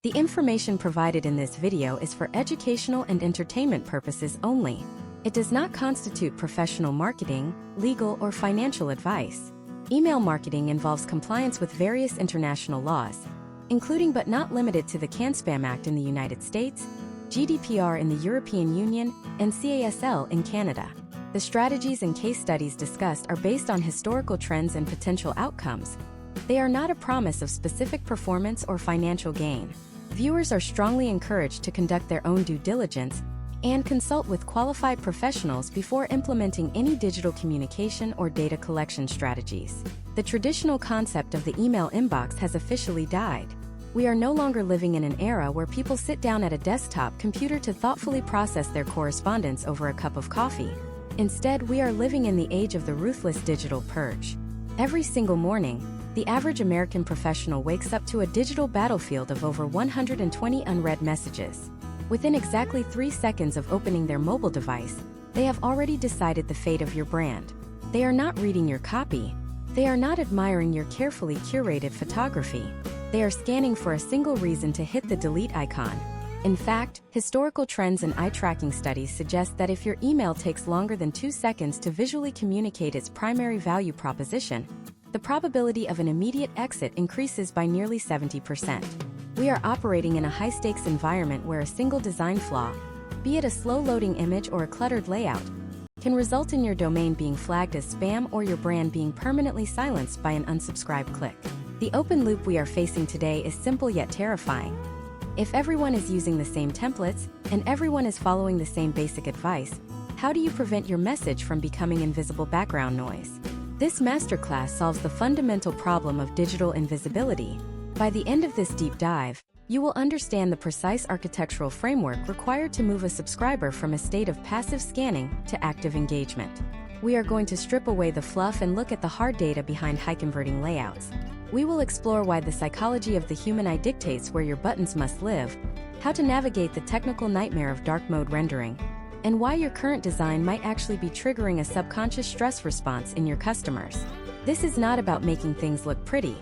The information provided in this video is for educational and entertainment purposes only. It does not constitute professional marketing, legal, or financial advice. Email marketing involves compliance with various international laws, including but not limited to the CAN-SPAM Act in the United States, GDPR in the European Union, and CASL in Canada. The strategies and case studies discussed are based on historical trends and potential outcomes. They are not a promise of specific performance or financial gain. Viewers are strongly encouraged to conduct their own due diligence and consult with qualified professionals before implementing any digital communication or data collection strategies. The traditional concept of the email inbox has officially died. We are no longer living in an era where people sit down at a desktop computer to thoughtfully process their correspondence over a cup of coffee. Instead, we are living in the age of the ruthless digital purge. Every single morning, the average American professional wakes up to a digital battlefield of over 120 unread messages. Within exactly 3 seconds of opening their mobile device, they have already decided the fate of your brand. They are not reading your copy. They are not admiring your carefully curated photography. They are scanning for a single reason to hit the delete icon. In fact, historical trends and eye-tracking studies suggest that if your email takes longer than 2 seconds to visually communicate its primary value proposition, the probability of an immediate exit increases by nearly 70%. We are operating in a high-stakes environment where a single design flaw, be it a slow-loading image or a cluttered layout, can result in your domain being flagged as spam or your brand being permanently silenced by an unsubscribe click. The open loop we are facing today is simple yet terrifying. If everyone is using the same templates, and everyone is following the same basic advice, how do you prevent your message from becoming invisible background noise? This masterclass solves the fundamental problem of digital invisibility. By the end of this deep dive, you will understand the precise architectural framework required to move a subscriber from a state of passive scanning to active engagement. We are going to strip away the fluff and look at the hard data behind high-converting layouts. We will explore why the psychology of the human eye dictates where your buttons must live, how to navigate the technical nightmare of dark mode rendering, and why your current design might actually be triggering a subconscious stress response in your customers. This is not about making things look pretty.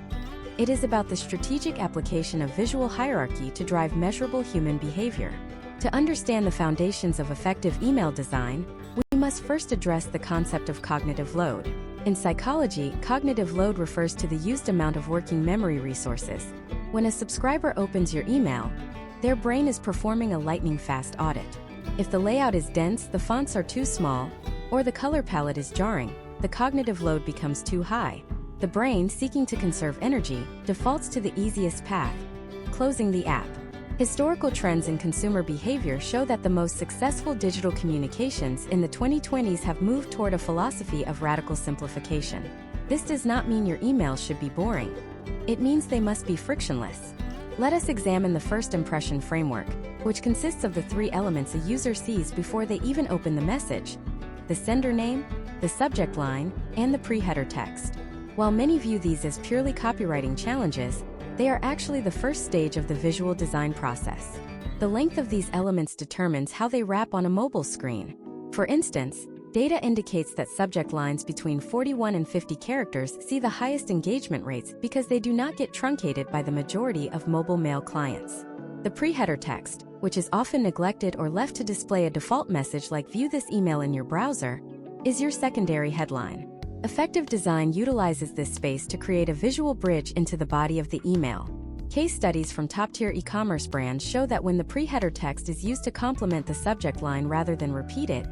It is about the strategic application of visual hierarchy to drive measurable human behavior. To understand the foundations of effective email design, we must first address the concept of cognitive load. In psychology, cognitive load refers to the used amount of working memory resources. When a subscriber opens your email, their brain is performing a lightning-fast audit. If the layout is dense, the fonts are too small, or the color palette is jarring, the cognitive load becomes too high. The brain, seeking to conserve energy, defaults to the easiest path: closing the app. Historical trends in consumer behavior show that the most successful digital communications in the 2020s have moved toward a philosophy of radical simplification. This does not mean your emails should be boring. It means they must be frictionless. Let us examine the first impression framework, which consists of the 3 elements a user sees before they even open the message: the sender name, the subject line, and the pre-header text. While many view these as purely copywriting challenges, they are actually the first stage of the visual design process. The length of these elements determines how they wrap on a mobile screen. For instance, data indicates that subject lines between 41 and 50 characters see the highest engagement rates because they do not get truncated by the majority of mobile mail clients. The pre-header text, which is often neglected or left to display a default message like "View this email in your browser," is your secondary headline. Effective design utilizes this space to create a visual bridge into the body of the email. Case studies from top-tier e-commerce brands show that when the pre-header text is used to complement the subject line rather than repeat it,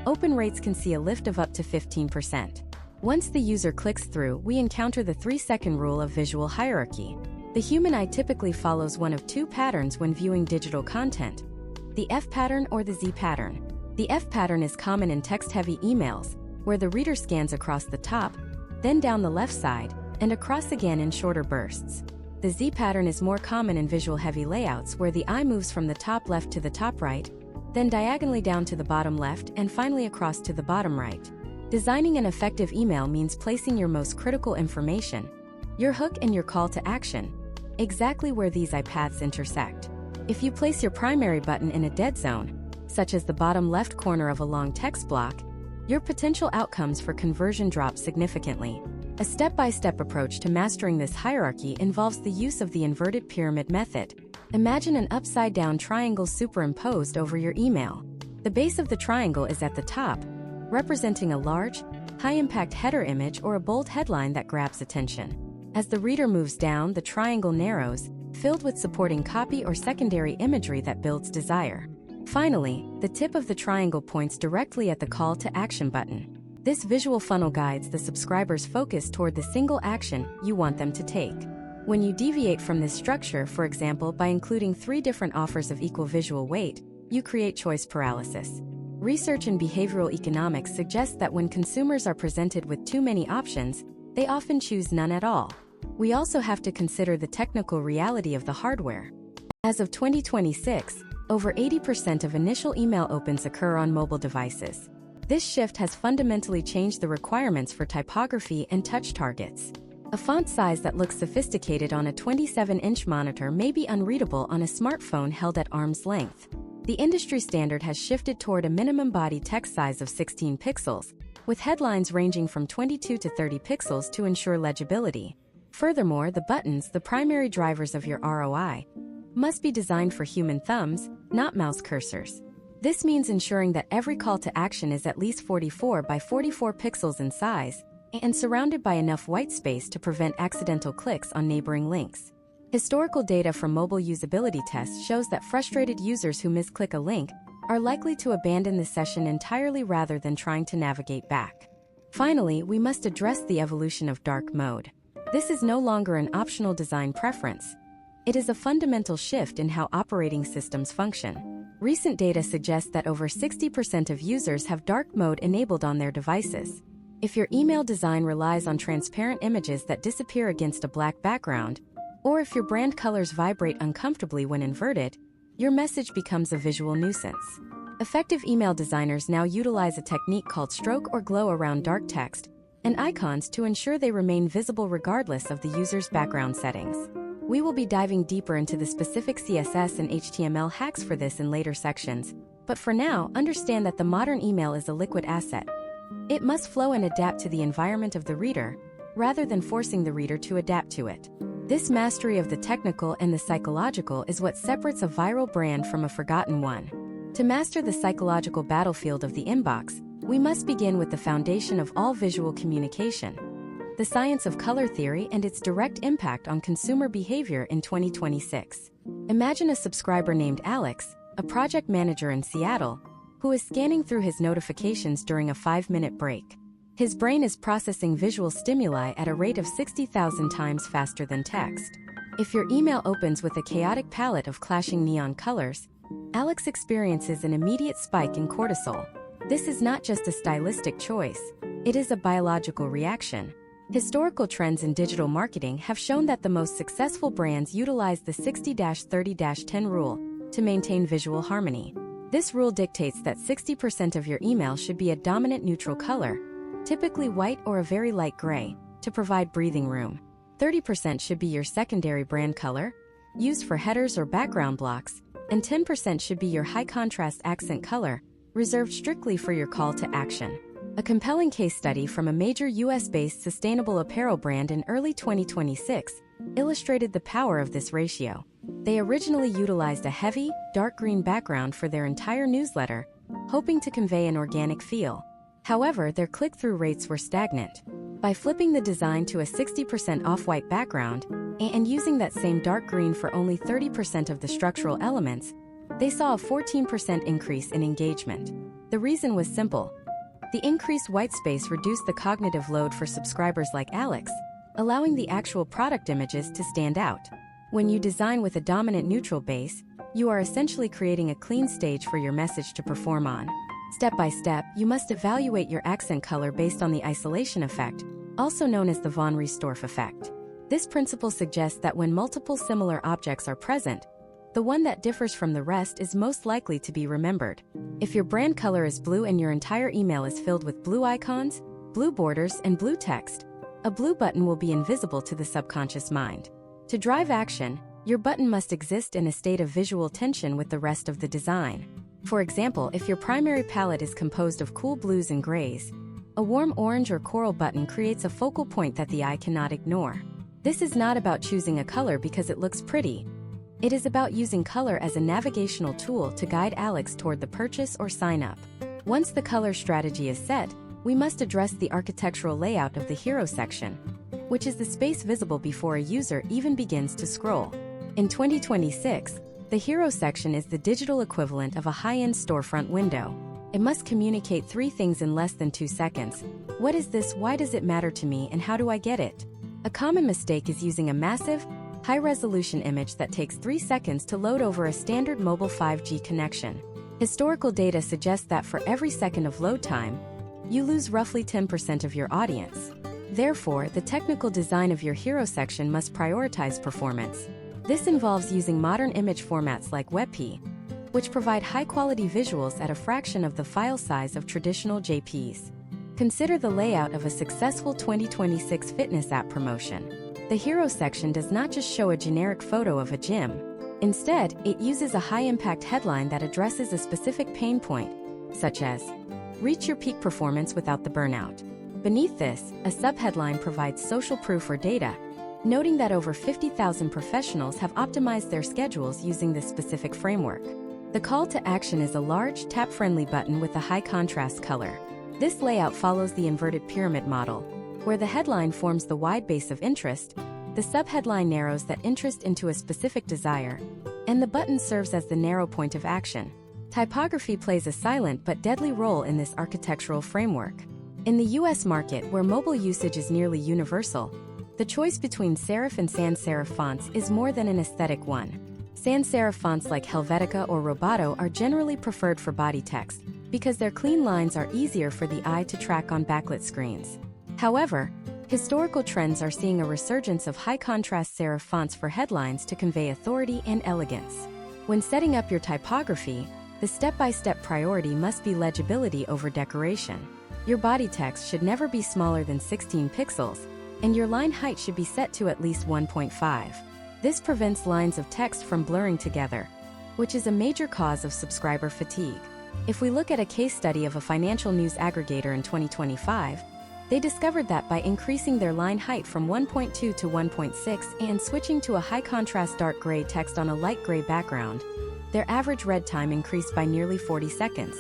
open rates can see a lift of up to 15%. Once the user clicks through, we encounter the 3-second rule of visual hierarchy. The human eye typically follows one of 2 patterns when viewing digital content: the F pattern or the Z pattern. The F pattern is common in text-heavy emails, where the reader scans across the top, then down the left side, and across again in shorter bursts. The Z pattern is more common in visual-heavy layouts where the eye moves from the top left to the top right, then diagonally down to the bottom left and finally across to the bottom right. Designing an effective email means placing your most critical information, your hook and your call to action, exactly where these eye paths intersect. If you place your primary button in a dead zone, such as the bottom left corner of a long text block, your potential outcomes for conversion drop significantly. A step-by-step approach to mastering this hierarchy involves the use of the inverted pyramid method. Imagine an upside-down triangle superimposed over your email. The base of the triangle is at the top, representing a large, high-impact header image or a bold headline that grabs attention. As the reader moves down, the triangle narrows, filled with supporting copy or secondary imagery that builds desire. Finally, the tip of the triangle points directly at the call to action button. This visual funnel guides the subscriber's focus toward the single action you want them to take. When you deviate from this structure, for example by including 3 different offers of equal visual weight, you create choice paralysis. Research in behavioral economics suggests that when consumers are presented with too many options, they often choose none at all. We also have to consider the technical reality of the hardware. As of 2026, over 80% of initial email opens occur on mobile devices. This shift has fundamentally changed the requirements for typography and touch targets. A font size that looks sophisticated on a 27-inch monitor may be unreadable on a smartphone held at arm's length. The industry standard has shifted toward a minimum body text size of 16 pixels, with headlines ranging from 22 to 30 pixels to ensure legibility. Furthermore, the buttons, the primary drivers of your ROI, must be designed for human thumbs, not mouse cursors. This means ensuring that every call to action is at least 44 by 44 pixels in size and surrounded by enough white space to prevent accidental clicks on neighboring links. Historical data from mobile usability tests shows that frustrated users who misclick a link are likely to abandon the session entirely rather than trying to navigate back. Finally, we must address the evolution of dark mode. This is no longer an optional design preference. It is a fundamental shift in how operating systems function. Recent data suggests that over 60% of users have dark mode enabled on their devices. If your email design relies on transparent images that disappear against a black background, or if your brand colors vibrate uncomfortably when inverted, your message becomes a visual nuisance. Effective email designers now utilize a technique called stroke or glow around dark text and icons to ensure they remain visible regardless of the user's background settings. We will be diving deeper into the specific CSS and HTML hacks for this in later sections, but for now, understand that the modern email is a liquid asset. It must flow and adapt to the environment of the reader, rather than forcing the reader to adapt to it. This mastery of the technical and the psychological is what separates a viral brand from a forgotten one. To master the psychological battlefield of the inbox, we must begin with the foundation of all visual communication: the science of color theory and its direct impact on consumer behavior in 2026. Imagine a subscriber named Alex, a project manager in Seattle, who is scanning through his notifications during a 5-minute break. His brain is processing visual stimuli at a rate of 60,000 times faster than text. If your email opens with a chaotic palette of clashing neon colors, Alex experiences an immediate spike in cortisol. This is not just a stylistic choice, it is a biological reaction. Historical trends in digital marketing have shown that the most successful brands utilize the 60-30-10 rule to maintain visual harmony. This rule dictates that 60% of your email should be a dominant neutral color, typically white or a very light gray, to provide breathing room. 30% should be your secondary brand color, used for headers or background blocks, and 10% should be your high-contrast accent color, reserved strictly for your call to action. A compelling case study from a major US-based sustainable apparel brand in early 2026 illustrated the power of this ratio. They originally utilized a heavy, dark green background for their entire newsletter, hoping to convey an organic feel. However, their click-through rates were stagnant. By flipping the design to a 60% off-white background and using that same dark green for only 30% of the structural elements, they saw a 14% increase in engagement. The reason was simple. The increased white space reduced the cognitive load for subscribers like Alex, allowing the actual product images to stand out. When you design with a dominant neutral base, you are essentially creating a clean stage for your message to perform on. Step by step, you must evaluate your accent color based on the isolation effect, also known as the von Riestorff effect. This principle suggests that when multiple similar objects are present, the one that differs from the rest is most likely to be remembered. If your brand color is blue and your entire email is filled with blue icons, blue borders, and blue text, a blue button will be invisible to the subconscious mind. To drive action, your button must exist in a state of visual tension with the rest of the design. For example, if your primary palette is composed of cool blues and grays, A warm orange or coral button creates a focal point that the eye cannot ignore. This is not about choosing a color because it looks pretty. It is about using color as a navigational tool to guide Alex toward the purchase or sign up. Once the color strategy is set, we must address the architectural layout of the hero section, which is the space visible before a user even begins to scroll. In 2026, the hero section is the digital equivalent of a high-end storefront window. It must communicate 3 things in less than 2 seconds. What is this? Why does it matter to me? And how do I get it? A common mistake is using a massive, high-resolution image that takes 3 seconds to load over a standard mobile 5G connection. Historical data suggests that for every second of load time, you lose roughly 10% of your audience. Therefore, the technical design of your hero section must prioritize performance. This involves using modern image formats like WebP, which provide high-quality visuals at a fraction of the file size of traditional JPEGs. Consider the layout of a successful 2026 fitness app promotion. The hero section does not just show a generic photo of a gym. Instead, it uses a high-impact headline that addresses a specific pain point, such as, "Reach your peak performance without the burnout." Beneath this, a subheadline provides social proof or data, noting that over 50,000 professionals have optimized their schedules using this specific framework. The call to action is a large, tap-friendly button with a high-contrast color. This layout follows the inverted pyramid model, where the headline forms the wide base of interest, the subheadline narrows that interest into a specific desire, and the button serves as the narrow point of action. Typography plays a silent but deadly role in this architectural framework. In the US market, where mobile usage is nearly universal, the choice between serif and sans serif fonts is more than an aesthetic one. Sans serif fonts like Helvetica or Roboto are generally preferred for body text, because their clean lines are easier for the eye to track on backlit screens. However, historical trends are seeing a resurgence of high-contrast serif fonts for headlines to convey authority and elegance. When setting up your typography, the step-by-step priority must be legibility over decoration. Your body text should never be smaller than 16 pixels, and your line height should be set to at least 1.5. This prevents lines of text from blurring together, which is a major cause of subscriber fatigue. If we look at a case study of a financial news aggregator in 2025, they discovered that by increasing their line height from 1.2 to 1.6 and switching to a high-contrast dark gray text on a light gray background, their average read time increased by nearly 40 seconds.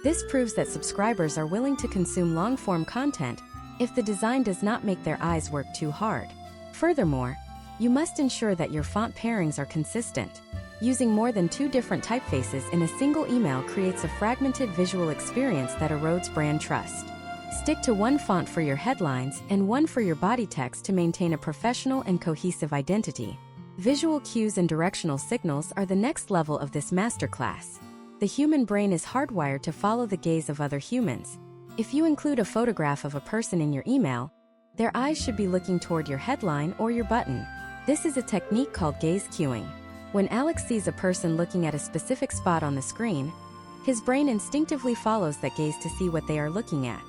This proves that subscribers are willing to consume long-form content if the design does not make their eyes work too hard. Furthermore, you must ensure that your font pairings are consistent. Using more than 2 different typefaces in a single email creates a fragmented visual experience that erodes brand trust. Stick to one font for your headlines and one for your body text to maintain a professional and cohesive identity. Visual cues and directional signals are the next level of this masterclass. The human brain is hardwired to follow the gaze of other humans. If you include a photograph of a person in your email, their eyes should be looking toward your headline or your button. This is a technique called gaze cueing. When Alex sees a person looking at a specific spot on the screen, his brain instinctively follows that gaze to see what they are looking at.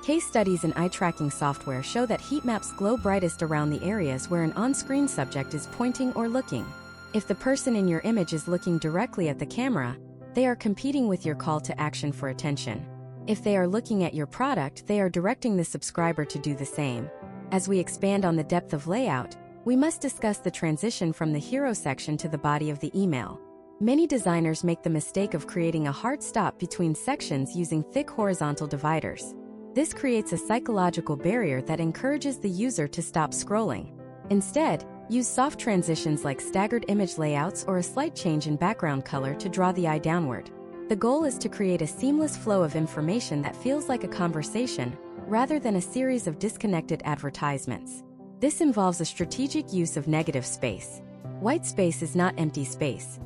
Case studies in eye tracking software show that heat maps glow brightest around the areas where an on-screen subject is pointing or looking. If the person in your image is looking directly at the camera, they are competing with your call to action for attention. If they are looking at your product, they are directing the subscriber to do the same. As we expand on the depth of layout, we must discuss the transition from the hero section to the body of the email. Many designers make the mistake of creating a hard stop between sections using thick horizontal dividers. This creates a psychological barrier that encourages the user to stop scrolling. Instead, use soft transitions like staggered image layouts or a slight change in background color to draw the eye downward. The goal is to create a seamless flow of information that feels like a conversation, rather than a series of disconnected advertisements. This involves a strategic use of negative space. White space is not empty space.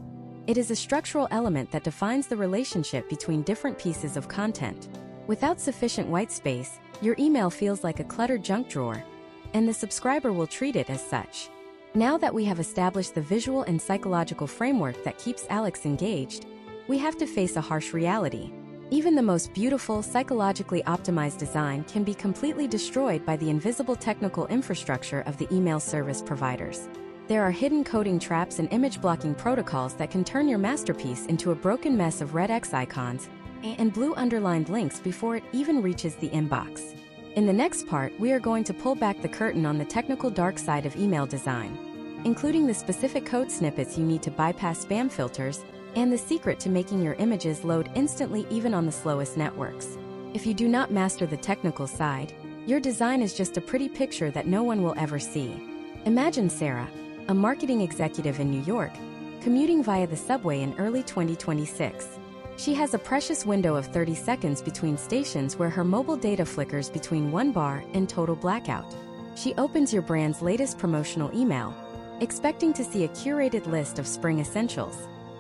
It is a structural element that defines the relationship between different pieces of content. Without sufficient white space, your email feels like a cluttered junk drawer, and the subscriber will treat it as such. Now that we have established the visual and psychological framework that keeps Alex engaged, we have to face a harsh reality. Even the most beautiful, psychologically optimized design can be completely destroyed by the invisible technical infrastructure of the email service providers. There are hidden coding traps and image blocking protocols that can turn your masterpiece into a broken mess of red X icons and blue underlined links before it even reaches the inbox. In the next part, we are going to pull back the curtain on the technical dark side of email design, including the specific code snippets you need to bypass spam filters, and the secret to making your images load instantly even on the slowest networks. If you do not master the technical side, your design is just a pretty picture that no one will ever see. Imagine Sarah, a marketing executive in New York, commuting via the subway in early 2026. She has a precious window of 30 seconds between stations where her mobile data flickers between one bar and total blackout. She opens your brand's latest promotional email, expecting to see a curated list of spring essentials.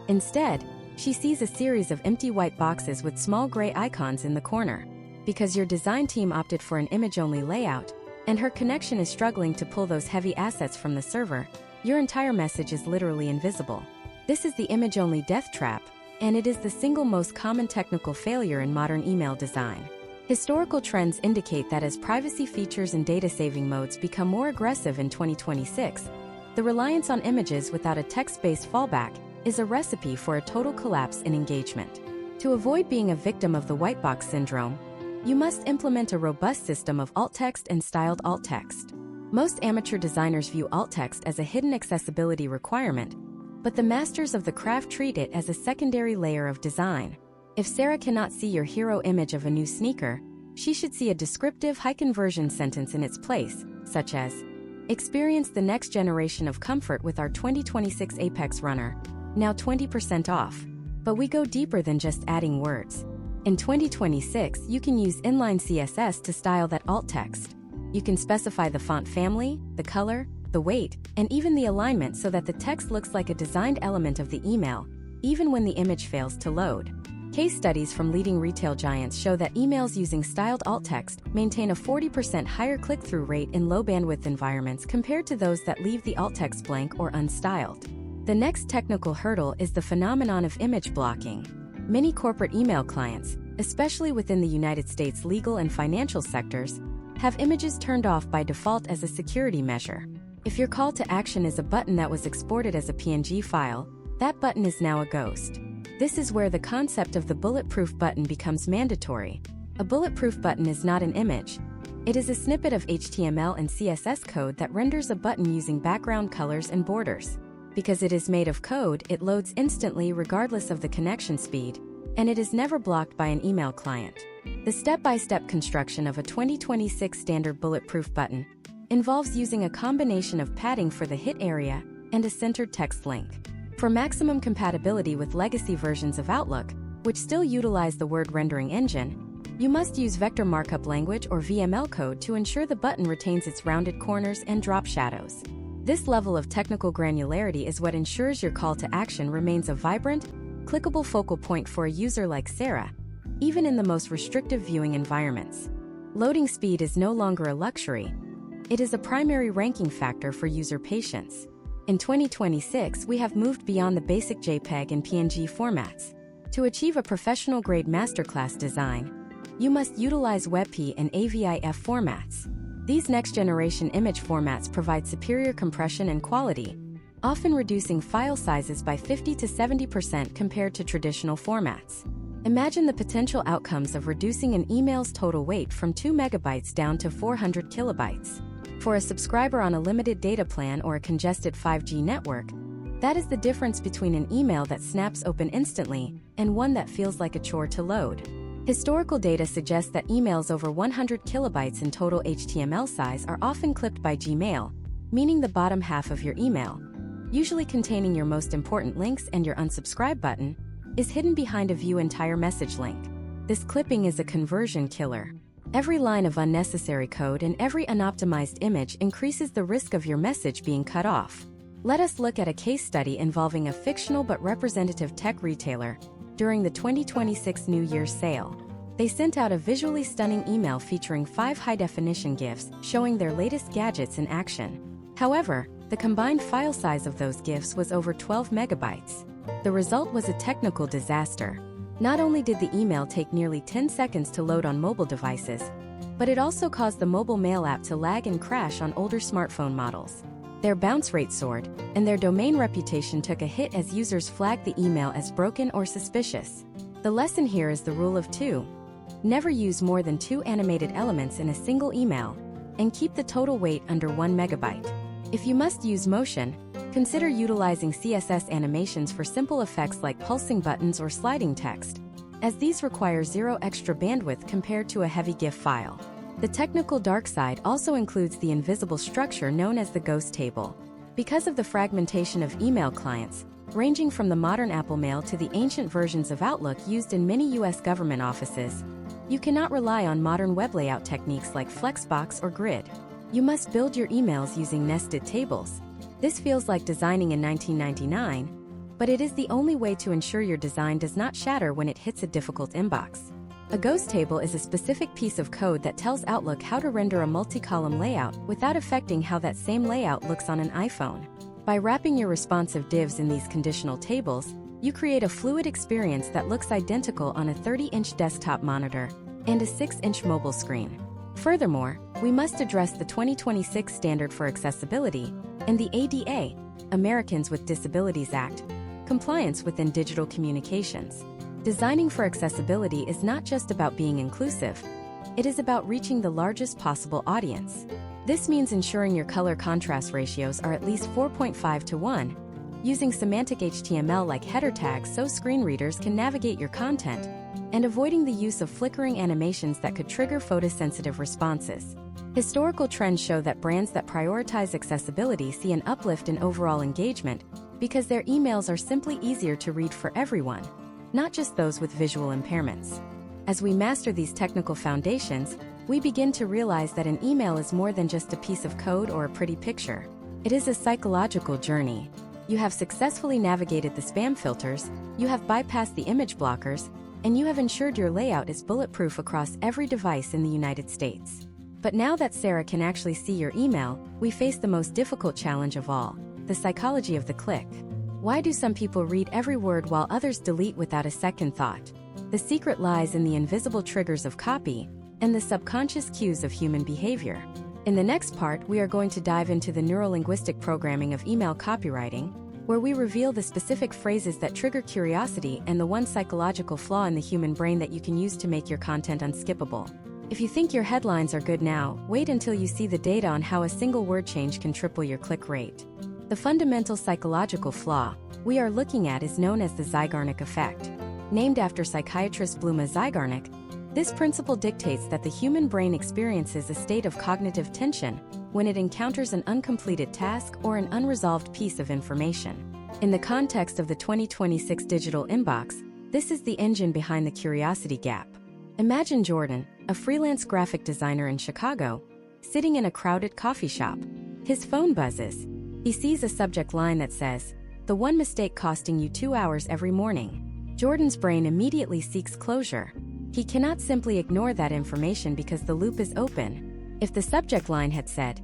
Instead, she sees a series of empty white boxes with small gray icons in the corner. Because your design team opted for an image-only layout, and her connection is struggling to pull those heavy assets from the server, your entire message is literally invisible. This is the image-only death trap, and it is the single most common technical failure in modern email design. Historical trends indicate that as privacy features and data-saving modes become more aggressive in 2026, the reliance on images without a text-based fallback is a recipe for a total collapse in engagement. To avoid being a victim of the white box syndrome, you must implement a robust system of alt text and styled alt text. Most amateur designers view alt text as a hidden accessibility requirement, but the masters of the craft treat it as a secondary layer of design. If Sarah cannot see your hero image of a new sneaker, she should see a descriptive high-conversion sentence in its place, such as, "Experience the next generation of comfort with our 2026 Apex Runner, now 20% off." But we go deeper than just adding words. In 2026, you can use inline CSS to style that alt text. You can specify the font family, the color, the weight, and even the alignment so that the text looks like a designed element of the email, even when the image fails to load. Case studies from leading retail giants show that emails using styled alt text maintain a 40% higher click-through rate in low-bandwidth environments compared to those that leave the alt text blank or unstyled. The next technical hurdle is the phenomenon of image blocking. Many corporate email clients, especially within the United States legal and financial sectors, have images turned off by default as a security measure. If your call to action is a button that was exported as a PNG file, that button is now a ghost. This is where the concept of the bulletproof button becomes mandatory. A bulletproof button is not an image. It is a snippet of HTML and CSS code that renders a button using background colors and borders. Because it is made of code, it loads instantly regardless of the connection speed, and it is never blocked by an email client. The step-by-step construction of a 2026 standard bulletproof button involves using a combination of padding for the hit area and a centered text link. For maximum compatibility with legacy versions of Outlook, which still utilize the word rendering engine, you must use vector markup language or VML code to ensure the button retains its rounded corners and drop shadows. This level of technical granularity is what ensures your call to action remains a vibrant, clickable focal point for a user like Sarah, even in the most restrictive viewing environments. Loading speed is no longer a luxury. It is a primary ranking factor for user patience. In 2026, we have moved beyond the basic JPEG and PNG formats. To achieve a professional-grade masterclass design, you must utilize WebP and AVIF formats. These next-generation image formats provide superior compression and quality, often reducing file sizes by 50 to 70% compared to traditional formats. Imagine the potential outcomes of reducing an email's total weight from 2 megabytes down to 400 kilobytes. For a subscriber on a limited data plan or a congested 5G network, that is the difference between an email that snaps open instantly and one that feels like a chore to load. Historical data suggests that emails over 100 kilobytes in total HTML size are often clipped by Gmail, meaning the bottom half of your email, usually containing your most important links and your unsubscribe button, is hidden behind a view entire message link. This clipping is a conversion killer. Every line of unnecessary code and every unoptimized image increases the risk of your message being cut off. Let us look at a case study involving a fictional but representative tech retailer during the 2026 New Year's sale. They sent out a visually stunning email featuring 5 high-definition GIFs showing their latest gadgets in action. However, the combined file size of those GIFs was over 12 megabytes. The result was a technical disaster. Not only did the email take nearly 10 seconds to load on mobile devices, but it also caused the mobile mail app to lag and crash on older smartphone models. Their bounce rate soared, and their domain reputation took a hit as users flagged the email as broken or suspicious. The lesson here is the rule of 2. Never use more than 2 animated elements in a single email, and keep the total weight under 1 megabyte. If you must use motion, consider utilizing CSS animations for simple effects like pulsing buttons or sliding text, as these require zero extra bandwidth compared to a heavy GIF file. The technical dark side also includes the invisible structure known as the ghost table. Because of the fragmentation of email clients, ranging from the modern Apple Mail to the ancient versions of Outlook used in many US government offices, you cannot rely on modern web layout techniques like Flexbox or Grid. You must build your emails using nested tables. This feels like designing in 1999, but it is the only way to ensure your design does not shatter when it hits a difficult inbox. A ghost table is a specific piece of code that tells Outlook how to render a multi-column layout without affecting how that same layout looks on an iPhone. By wrapping your responsive divs in these conditional tables, you create a fluid experience that looks identical on a 30-inch desktop monitor and a 6-inch mobile screen. Furthermore, we must address the 2026 Standard for Accessibility and the ADA, Americans with Disabilities Act, compliance within digital communications. Designing for accessibility is not just about being inclusive, it is about reaching the largest possible audience. This means ensuring your color contrast ratios are at least 4.5 to 1, using semantic HTML like header tags so screen readers can navigate your content, and avoiding the use of flickering animations that could trigger photosensitive responses. Historical trends show that brands that prioritize accessibility see an uplift in overall engagement because their emails are simply easier to read for everyone, not just those with visual impairments. As we master these technical foundations, we begin to realize that an email is more than just a piece of code or a pretty picture. It is a psychological journey. You have successfully navigated the spam filters, you have bypassed the image blockers, and you have ensured your layout is bulletproof across every device in the United States. But now that Sarah can actually see your email, we face the most difficult challenge of all: the psychology of the click. Why do some people read every word while others delete without a second thought? The secret lies in the invisible triggers of copy and the subconscious cues of human behavior. In the next part, we are going to dive into the neurolinguistic programming of email copywriting, where we reveal the specific phrases that trigger curiosity and the one psychological flaw in the human brain that you can use to make your content unskippable. If you think your headlines are good now, wait until you see the data on how a single word change can triple your click rate. The fundamental psychological flaw we are looking at is known as the Zeigarnik effect. Named after psychiatrist Bluma Zeigarnik, this principle dictates that the human brain experiences a state of cognitive tension when it encounters an uncompleted task or an unresolved piece of information. In the context of the 2026 digital inbox, this is the engine behind the curiosity gap. Imagine Jordan, a freelance graphic designer in Chicago, sitting in a crowded coffee shop. His phone buzzes. He sees a subject line that says, "The one mistake costing you 2 hours every morning." Jordan's brain immediately seeks closure. He cannot simply ignore that information because the loop is open. If the subject line had said,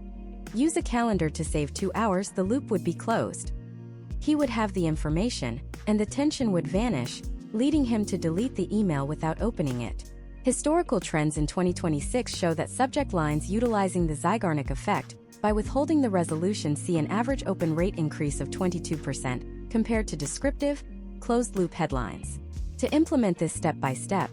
"Use a calendar to save 2 hours," the loop would be closed. He would have the information, and the tension would vanish, leading him to delete the email without opening it. Historical trends in 2026 show that subject lines utilizing the Zeigarnik effect by withholding the resolution see an average open rate increase of 22% compared to descriptive, closed-loop headlines. To implement this step by step,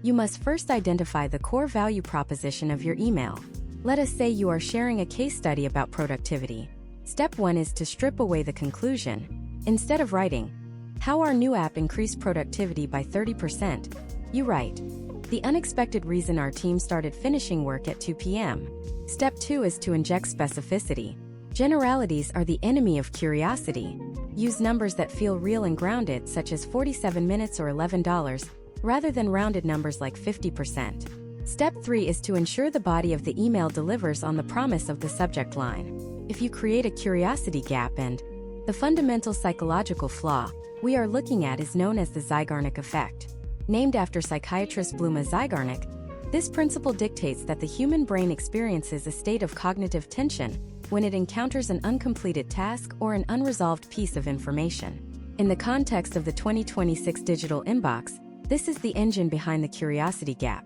you must first identify the core value proposition of your email. Let us say you are sharing a case study about productivity. Step 1 is to strip away the conclusion. Instead of writing, "How our new app increased productivity by 30%, you write, "The unexpected reason our team started finishing work at 2 p.m. Step 2 is to inject specificity. Generalities are the enemy of curiosity. Use numbers that feel real and grounded, such as 47 minutes or $11, rather than rounded numbers like 50%. Step 3 is to ensure the body of the email delivers on the promise of the subject line. If you create a curiosity gap and the fundamental psychological flaw we are looking at is known as the Zeigarnik effect. Named after psychiatrist Bluma Zeigarnik, this principle dictates that the human brain experiences a state of cognitive tension when it encounters an uncompleted task or an unresolved piece of information. In the context of the 2026 digital inbox, this is the engine behind the curiosity gap.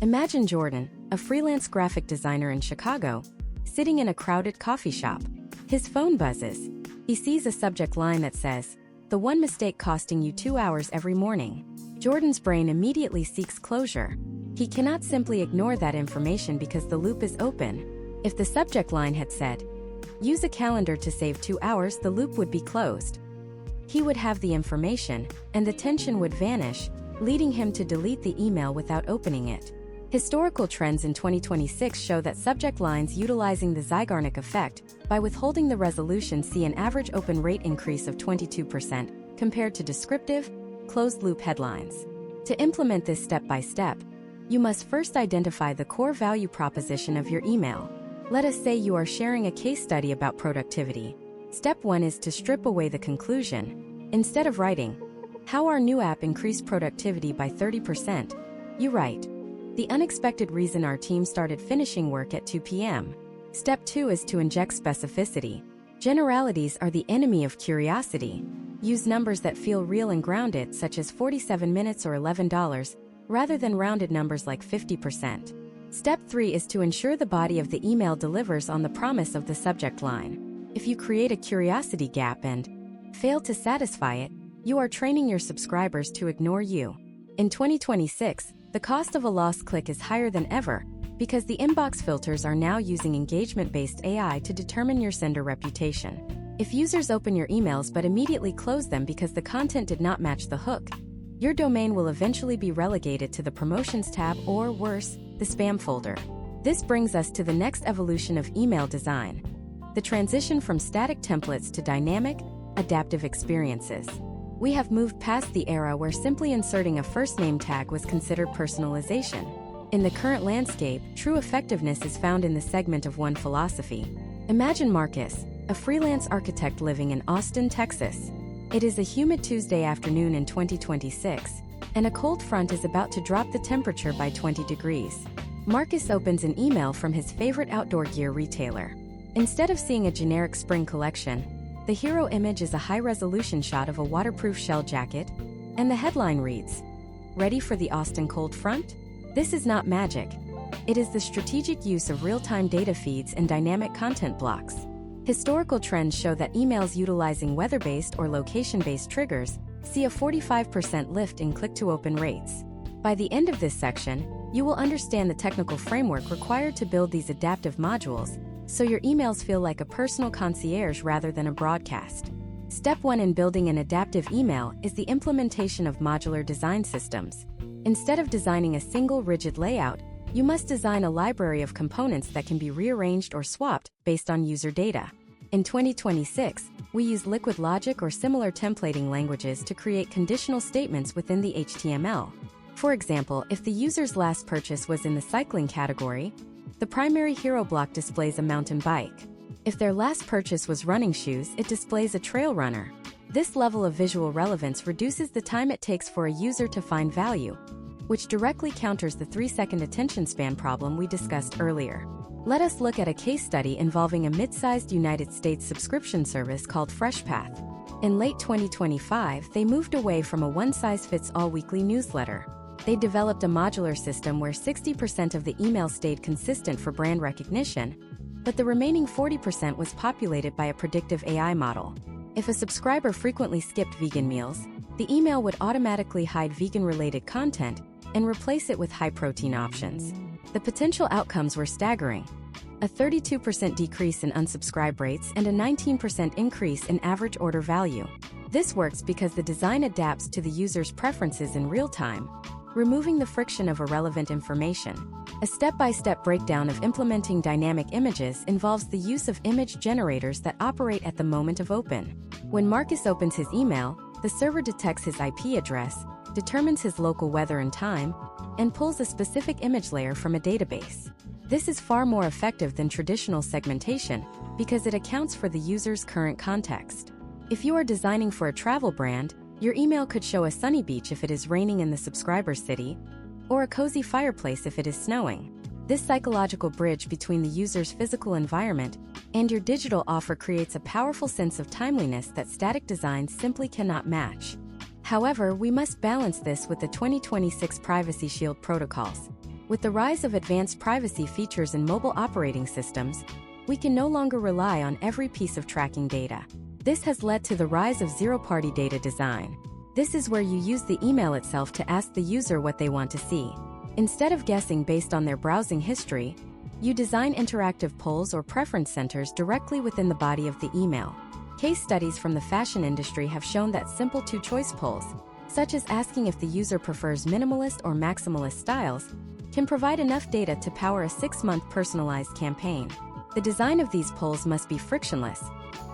Imagine Jordan, a freelance graphic designer in Chicago, sitting in a crowded coffee shop. His phone buzzes. He sees a subject line that says, "The one mistake costing you 2 hours every morning." Jordan's brain immediately seeks closure. He cannot simply ignore that information because the loop is open. If the subject line had said, "Use a calendar to save 2 hours," the loop would be closed. He would have the information, and the tension would vanish, leading him to delete the email without opening it. Historical trends in 2026 show that subject lines utilizing the Zeigarnik effect, by withholding the resolution, see an average open rate increase of 22% compared to descriptive, closed-loop headlines. To implement this step by step, you must first identify the core value proposition of your email. Let us say you are sharing a case study about productivity. Step 1 is to strip away the conclusion. Instead of writing, "How our new app increased productivity by 30%, you write, "The unexpected reason our team started finishing work at 2 p.m. Step 2 is to inject specificity. Generalities are the enemy of curiosity. Use numbers that feel real and grounded, such as 47 minutes or $11, rather than rounded numbers like 50%. Step 3 is to ensure the body of the email delivers on the promise of the subject line. If you create a curiosity gap and fail to satisfy it, you are training your subscribers to ignore you. In 2026, the cost of a lost click is higher than ever, because the inbox filters are now using engagement-based AI to determine your sender reputation. If users open your emails but immediately close them because the content did not match the hook, your domain will eventually be relegated to the Promotions tab or, worse, the spam folder. This brings us to the next evolution of email design: the transition from static templates to dynamic, adaptive experiences. We have moved past the era where simply inserting a first name tag was considered personalization. In the current landscape, true effectiveness is found in the segment of one philosophy. Imagine Marcus, a freelance architect living in Austin, Texas. It is a humid Tuesday afternoon in 2026, and a cold front is about to drop the temperature by 20 degrees. Marcus opens an email from his favorite outdoor gear retailer. Instead of seeing a generic spring collection, the hero image is a high-resolution shot of a waterproof shell jacket, and the headline reads, "Ready for the Austin cold front?" This is not magic. It is the strategic use of real-time data feeds and dynamic content blocks. Historical trends show that emails utilizing weather-based or location-based triggers see a 45% lift in click-to-open rates. By the end of this section, you will understand the technical framework required to build these adaptive modules, so your emails feel like a personal concierge rather than a broadcast. Step 1 in building an adaptive email is the implementation of modular design systems. Instead of designing a single rigid layout, you must design a library of components that can be rearranged or swapped based on user data. In 2026, we use Liquid Logic or similar templating languages to create conditional statements within the HTML. For example, if the user's last purchase was in the cycling category, the primary hero block displays a mountain bike. If their last purchase was running shoes, it displays a trail runner. This level of visual relevance reduces the time it takes for a user to find value, which directly counters the 3-second attention span problem we discussed earlier. Let us look at a case study involving a mid-sized United States subscription service called FreshPath. In late 2025, they moved away from a one-size-fits-all weekly newsletter. They developed a modular system where 60% of the email stayed consistent for brand recognition, but the remaining 40% was populated by a predictive AI model. If a subscriber frequently skipped vegan meals, the email would automatically hide vegan-related content and replace it with high-protein options. The potential outcomes were staggering: a 32% decrease in unsubscribe rates and a 19% increase in average order value. This works because the design adapts to the user's preferences in real time, removing the friction of irrelevant information. A step-by-step breakdown of implementing dynamic images involves the use of image generators that operate at the moment of open. When Marcus opens his email, the server detects his IP address, determines his local weather and time, and pulls a specific image layer from a database. This is far more effective than traditional segmentation because it accounts for the user's current context. If you are designing for a travel brand, your email could show a sunny beach if it is raining in the subscriber's city, or a cozy fireplace if it is snowing. This psychological bridge between the user's physical environment and your digital offer creates a powerful sense of timeliness that static designs simply cannot match. However, we must balance this with the 2026 Privacy Shield protocols. With the rise of advanced privacy features in mobile operating systems, we can no longer rely on every piece of tracking data. This has led to the rise of zero-party data design. This is where you use the email itself to ask the user what they want to see. Instead of guessing based on their browsing history, you design interactive polls or preference centers directly within the body of the email. Case studies from the fashion industry have shown that simple two-choice polls, such as asking if the user prefers minimalist or maximalist styles, can provide enough data to power a 6-month personalized campaign. The design of these polls must be frictionless,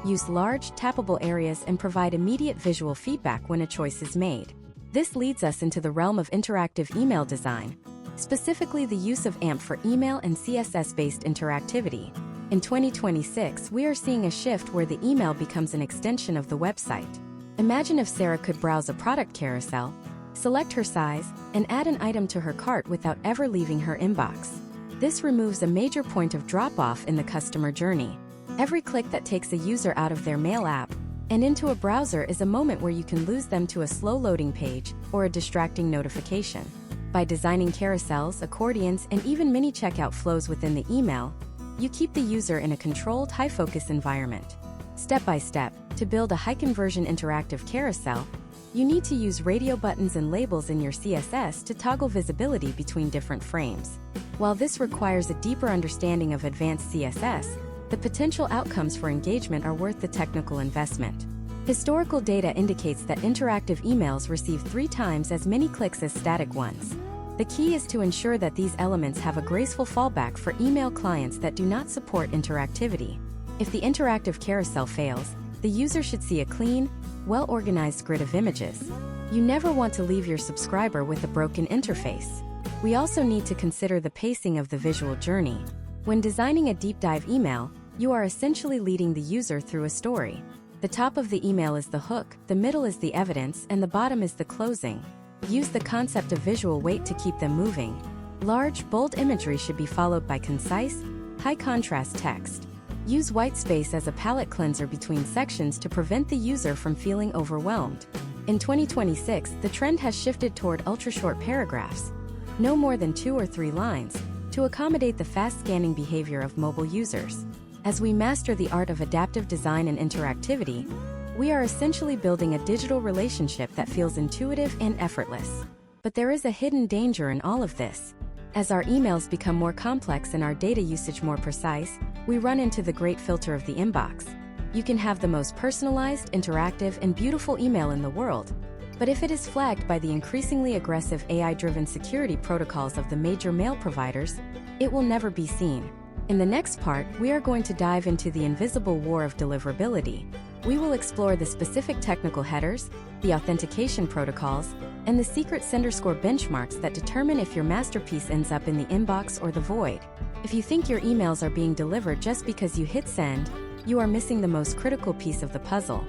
use large, tappable areas, and provide immediate visual feedback when a choice is made. This leads us into the realm of interactive email design, specifically the use of AMP for email and CSS-based interactivity. In 2026, we are seeing a shift where the email becomes an extension of the website. Imagine if Sarah could browse a product carousel, select her size, and add an item to her cart without ever leaving her inbox. This removes a major point of drop-off in the customer journey. Every click that takes a user out of their mail app and into a browser is a moment where you can lose them to a slow loading page or a distracting notification. By designing carousels, accordions, and even mini checkout flows within the email, you keep the user in a controlled, high-focus environment. Step by step, to build a high-conversion interactive carousel, you need to use radio buttons and labels in your CSS to toggle visibility between different frames. While this requires a deeper understanding of advanced CSS, the potential outcomes for engagement are worth the technical investment. Historical data indicates that interactive emails receive 3 times as many clicks as static ones. The key is to ensure that these elements have a graceful fallback for email clients that do not support interactivity. If the interactive carousel fails, the user should see a clean, well-organized grid of images. You never want to leave your subscriber with a broken interface. We also need to consider the pacing of the visual journey. When designing a deep dive email, you are essentially leading the user through a story. The top of the email is the hook, the middle is the evidence, and the bottom is the closing. Use the concept of visual weight to keep them moving. Large, bold imagery should be followed by concise, high-contrast text. Use white space as a palette cleanser between sections to prevent the user from feeling overwhelmed. In 2026, the trend has shifted toward ultra-short paragraphs, no more than 2 or 3 lines, to accommodate the fast scanning behavior of mobile users. As we master the art of adaptive design and interactivity, we are essentially building a digital relationship that feels intuitive and effortless. But there is a hidden danger in all of this. As our emails become more complex and our data usage more precise, we run into the great filter of the inbox. You can have the most personalized, interactive, and beautiful email in the world, but if it is flagged by the increasingly aggressive AI-driven security protocols of the major mail providers, it will never be seen. In the next part, we are going to dive into the invisible war of deliverability. We will explore the specific technical headers, the authentication protocols, and the secret sender score benchmarks that determine if your masterpiece ends up in the inbox or the void. If you think your emails are being delivered just because you hit send, you are missing the most critical piece of the puzzle.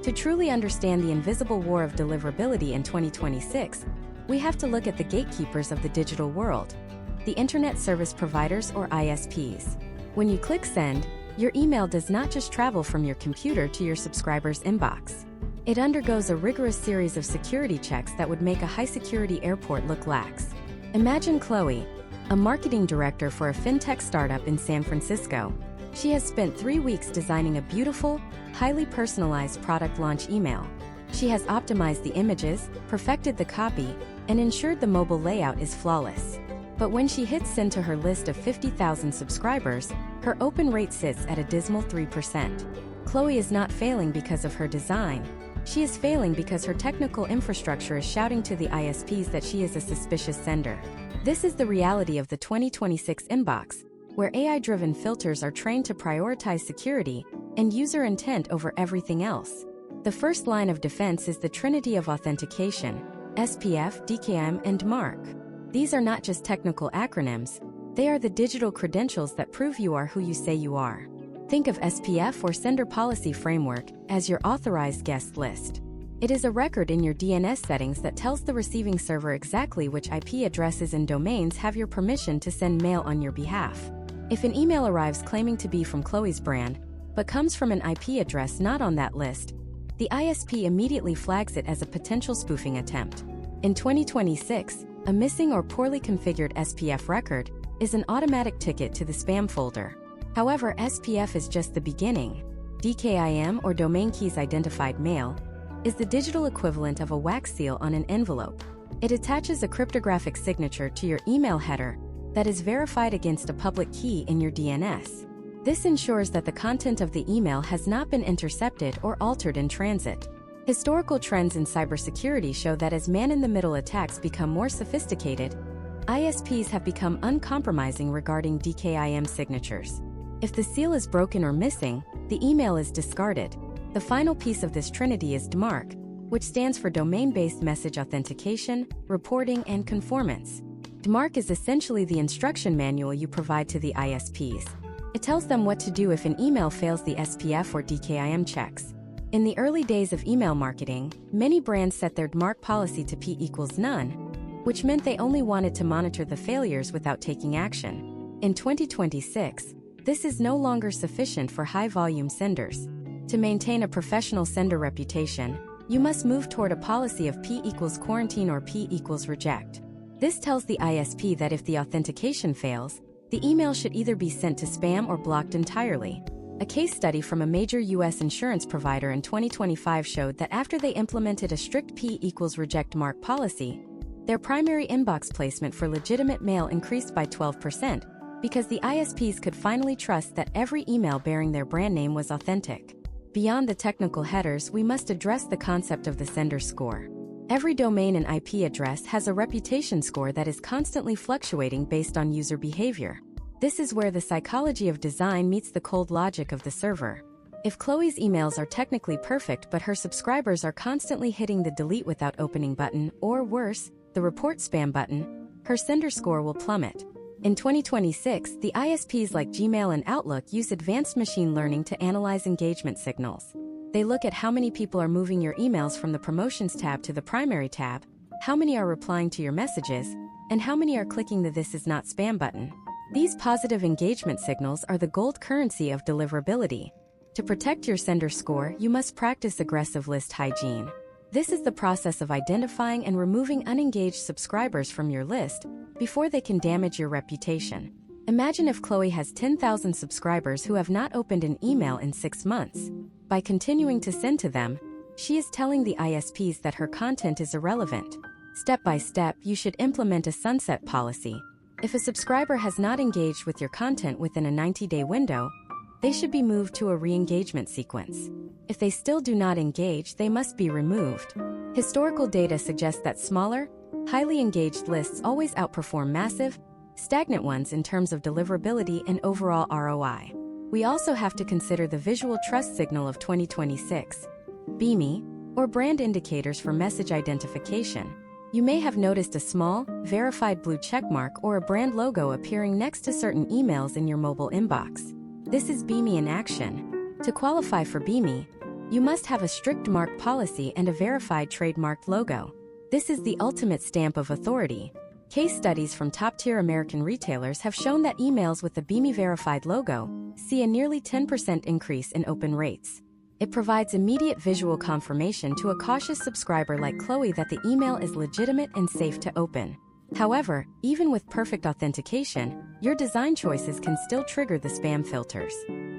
To truly understand the invisible war of deliverability in 2026, we have to look at the gatekeepers of the digital world, the Internet Service Providers or ISPs. When you click send, your email does not just travel from your computer to your subscriber's inbox. It undergoes a rigorous series of security checks that would make a high-security airport look lax. Imagine Chloe, a marketing director for a fintech startup in San Francisco. She has spent 3 weeks designing a beautiful, highly personalized product launch email. She has optimized the images, perfected the copy, and ensured the mobile layout is flawless. But when she hits send to her list of 50,000 subscribers, her open rate sits at a dismal 3%. Chloe is not failing because of her design. She is failing because her technical infrastructure is shouting to the ISPs that she is a suspicious sender. This is the reality of the 2026 inbox, where AI-driven filters are trained to prioritize security and user intent over everything else. The first line of defense is the trinity of authentication: SPF, DKIM, and MARC. These are not just technical acronyms, they are the digital credentials that prove you are who you say you are. Think of SPF or Sender Policy Framework as your authorized guest list. It is a record in your DNS settings that tells the receiving server exactly which IP addresses and domains have your permission to send mail on your behalf. If an email arrives claiming to be from Chloe's brand, but comes from an IP address not on that list, the ISP immediately flags it as a potential spoofing attempt. In 2026, a missing or poorly configured SPF record is an automatic ticket to the spam folder. However, SPF is just the beginning. DKIM, or Domain Keys Identified Mail, is the digital equivalent of a wax seal on an envelope. It attaches a cryptographic signature to your email header that is verified against a public key in your DNS. This ensures that the content of the email has not been intercepted or altered in transit. Historical trends in cybersecurity show that as man-in-the-middle attacks become more sophisticated, ISPs have become uncompromising regarding DKIM signatures. If the seal is broken or missing, the email is discarded. The final piece of this trinity is DMARC, which stands for Domain-Based Message Authentication, Reporting, and Conformance. DMARC is essentially the instruction manual you provide to the ISPs. It tells them what to do if an email fails the SPF or DKIM checks. In the early days of email marketing, many brands set their DMARC policy to P equals none, which meant they only wanted to monitor the failures without taking action. In 2026, this is no longer sufficient for high-volume senders. To maintain a professional sender reputation, you must move toward a policy of P equals quarantine or P equals reject. This tells the ISP that if the authentication fails, the email should either be sent to spam or blocked entirely. A case study from a major U.S. insurance provider in 2025 showed that after they implemented a strict P equals reject mark policy, their primary inbox placement for legitimate mail increased by 12% because the ISPs could finally trust that every email bearing their brand name was authentic. Beyond the technical headers, we must address the concept of the sender score. Every domain and IP address has a reputation score that is constantly fluctuating based on user behavior. This is where the psychology of design meets the cold logic of the server. If Chloe's emails are technically perfect but her subscribers are constantly hitting the delete without opening button, or worse, the report spam button, her sender score will plummet. In 2026, the ISPs like Gmail and Outlook use advanced machine learning to analyze engagement signals. They look at how many people are moving your emails from the Promotions tab to the Primary tab, how many are replying to your messages, and how many are clicking the This is not spam button. These positive engagement signals are the gold currency of deliverability. To protect your sender score, you must practice aggressive list hygiene. This is the process of identifying and removing unengaged subscribers from your list before they can damage your reputation. Imagine if Chloe has 10,000 subscribers who have not opened an email in 6 months. By continuing to send to them, she is telling the ISPs that her content is irrelevant. Step by step, you should implement a sunset policy. If a subscriber has not engaged with your content within a 90-day window, they should be moved to a re-engagement sequence. If they still do not engage, they must be removed. Historical data suggests that smaller, highly engaged lists always outperform massive, stagnant ones in terms of deliverability and overall ROI. We also have to consider the visual trust signal of 2026, BIMI, or brand indicators for message identification. You may have noticed a small, verified blue checkmark or a brand logo appearing next to certain emails in your mobile inbox. This is BIMI in action. To qualify for BIMI, you must have a strict mark policy and a verified trademarked logo. This is the ultimate stamp of authority. Case studies from top-tier American retailers have shown that emails with the BIMI verified logo see a nearly 10% increase in open rates. It provides immediate visual confirmation to a cautious subscriber like Chloe that the email is legitimate and safe to open. However, even with perfect authentication, your design choices can still trigger the spam filters.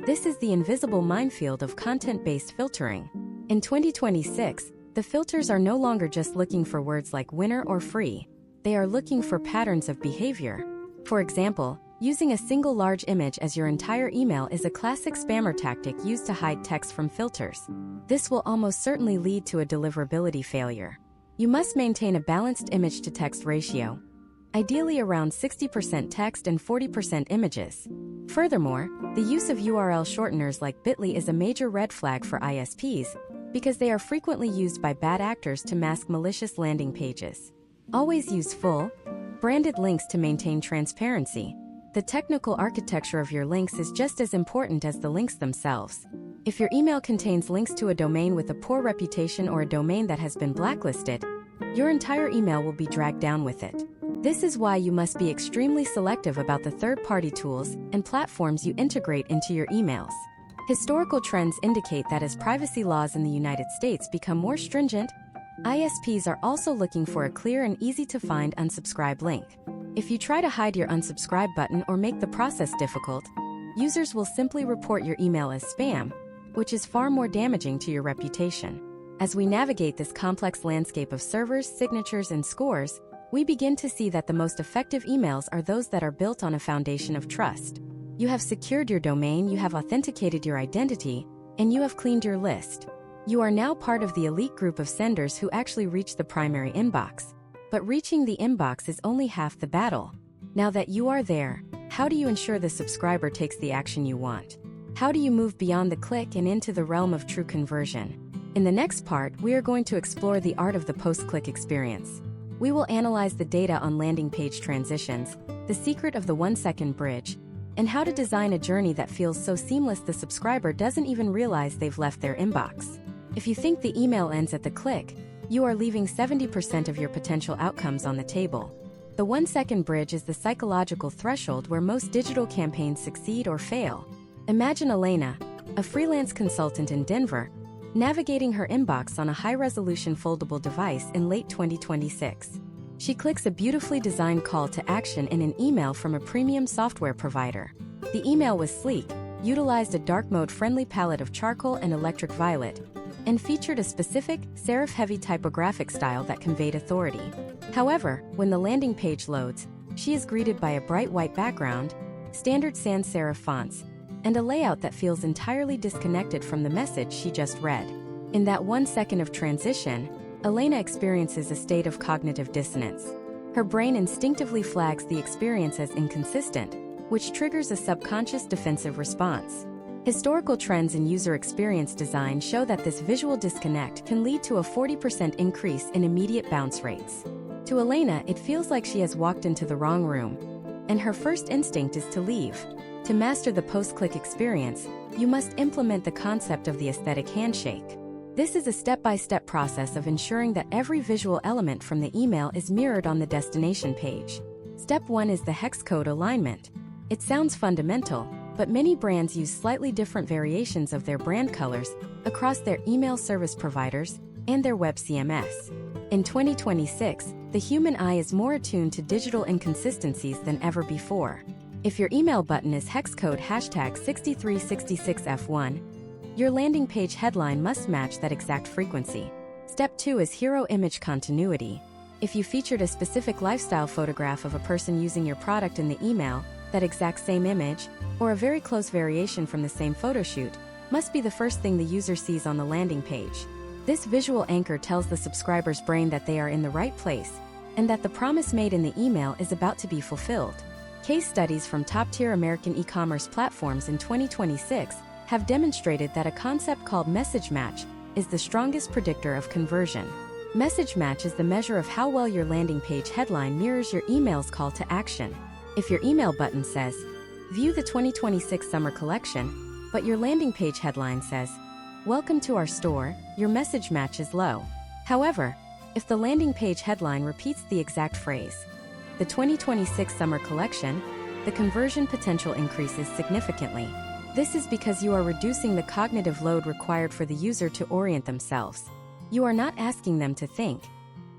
This is the invisible minefield of content-based filtering. In 2026, the filters are no longer just looking for words like winner or free. They are looking for patterns of behavior. For example, using a single large image as your entire email is a classic spammer tactic used to hide text from filters. This will almost certainly lead to a deliverability failure. You must maintain a balanced image-to-text ratio, ideally around 60% text and 40% images. Furthermore, the use of URL shorteners like bit.ly is a major red flag for ISPs because they are frequently used by bad actors to mask malicious landing pages. Always use full, branded links to maintain transparency. The technical architecture of your links is just as important as the links themselves. If your email contains links to a domain with a poor reputation or a domain that has been blacklisted, your entire email will be dragged down with it. This is why you must be extremely selective about the third-party tools and platforms you integrate into your emails. Historical trends indicate that as privacy laws in the United States become more stringent, ISPs are also looking for a clear and easy-to-find unsubscribe link. If you try to hide your unsubscribe button or make the process difficult, users will simply report your email as spam, which is far more damaging to your reputation. As we navigate this complex landscape of servers, signatures, and scores, we begin to see that the most effective emails are those that are built on a foundation of trust. You have secured your domain, you have authenticated your identity, and you have cleaned your list. You are now part of the elite group of senders who actually reach the primary inbox. But reaching the inbox is only half the battle. Now that you are there, how do you ensure the subscriber takes the action you want? How do you move beyond the click and into the realm of true conversion? In the next part, we are going to explore the art of the post-click experience. We will analyze the data on landing page transitions, the secret of the 1-second bridge, and how to design a journey that feels so seamless the subscriber doesn't even realize they've left their inbox. If you think the email ends at the click, you are leaving 70% of your potential outcomes on the table. The 1-second bridge is the psychological threshold where most digital campaigns succeed or fail. Imagine Elena, a freelance consultant in Denver, navigating her inbox on a high-resolution foldable device in late 2026. She clicks a beautifully designed call to action in an email from a premium software provider. The email was sleek, utilized a dark mode-friendly palette of charcoal and electric violet, and featured a specific, serif-heavy typographic style that conveyed authority. However, when the landing page loads, she is greeted by a bright white background, standard sans serif fonts, and a layout that feels entirely disconnected from the message she just read. In that 1 second of transition, Elena experiences a state of cognitive dissonance. Her brain instinctively flags the experience as inconsistent, which triggers a subconscious defensive response. Historical trends in user experience design show that this visual disconnect can lead to a 40% increase in immediate bounce rates. To Elena, it feels like she has walked into the wrong room, and her first instinct is to leave. To master the post-click experience, you must implement the concept of the aesthetic handshake. This is a step-by-step process of ensuring that every visual element from the email is mirrored on the destination page. Step 1 is the hex code alignment. It sounds fundamental, but many brands use slightly different variations of their brand colors across their email service providers and their web CMS. In 2026, the human eye is more attuned to digital inconsistencies than ever before. If your email button is hex code #6366F1, your landing page headline must match that exact frequency. Step 2 is hero image continuity. If you featured a specific lifestyle photograph of a person using your product in the email, that exact same image, or a very close variation from the same photo shoot, must be the first thing the user sees on the landing page. This visual anchor tells the subscriber's brain that they are in the right place, and that the promise made in the email is about to be fulfilled. Case studies from top-tier American e-commerce platforms in 2026 have demonstrated that a concept called message match is the strongest predictor of conversion. Message match is the measure of how well your landing page headline mirrors your email's call to action. If your email button says, "View the 2026 summer collection," but your landing page headline says, "Welcome to our store," your message match is low. However, if the landing page headline repeats the exact phrase, "The 2026 summer collection," the conversion potential increases significantly. This is because you are reducing the cognitive load required for the user to orient themselves. You are not asking them to think.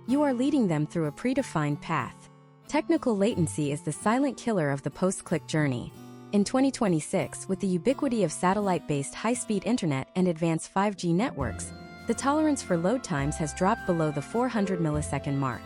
You are leading them through a predefined path. Technical latency is the silent killer of the post-click journey. In 2026, with the ubiquity of satellite-based high-speed internet and advanced 5G networks, the tolerance for load times has dropped below the 400 millisecond mark.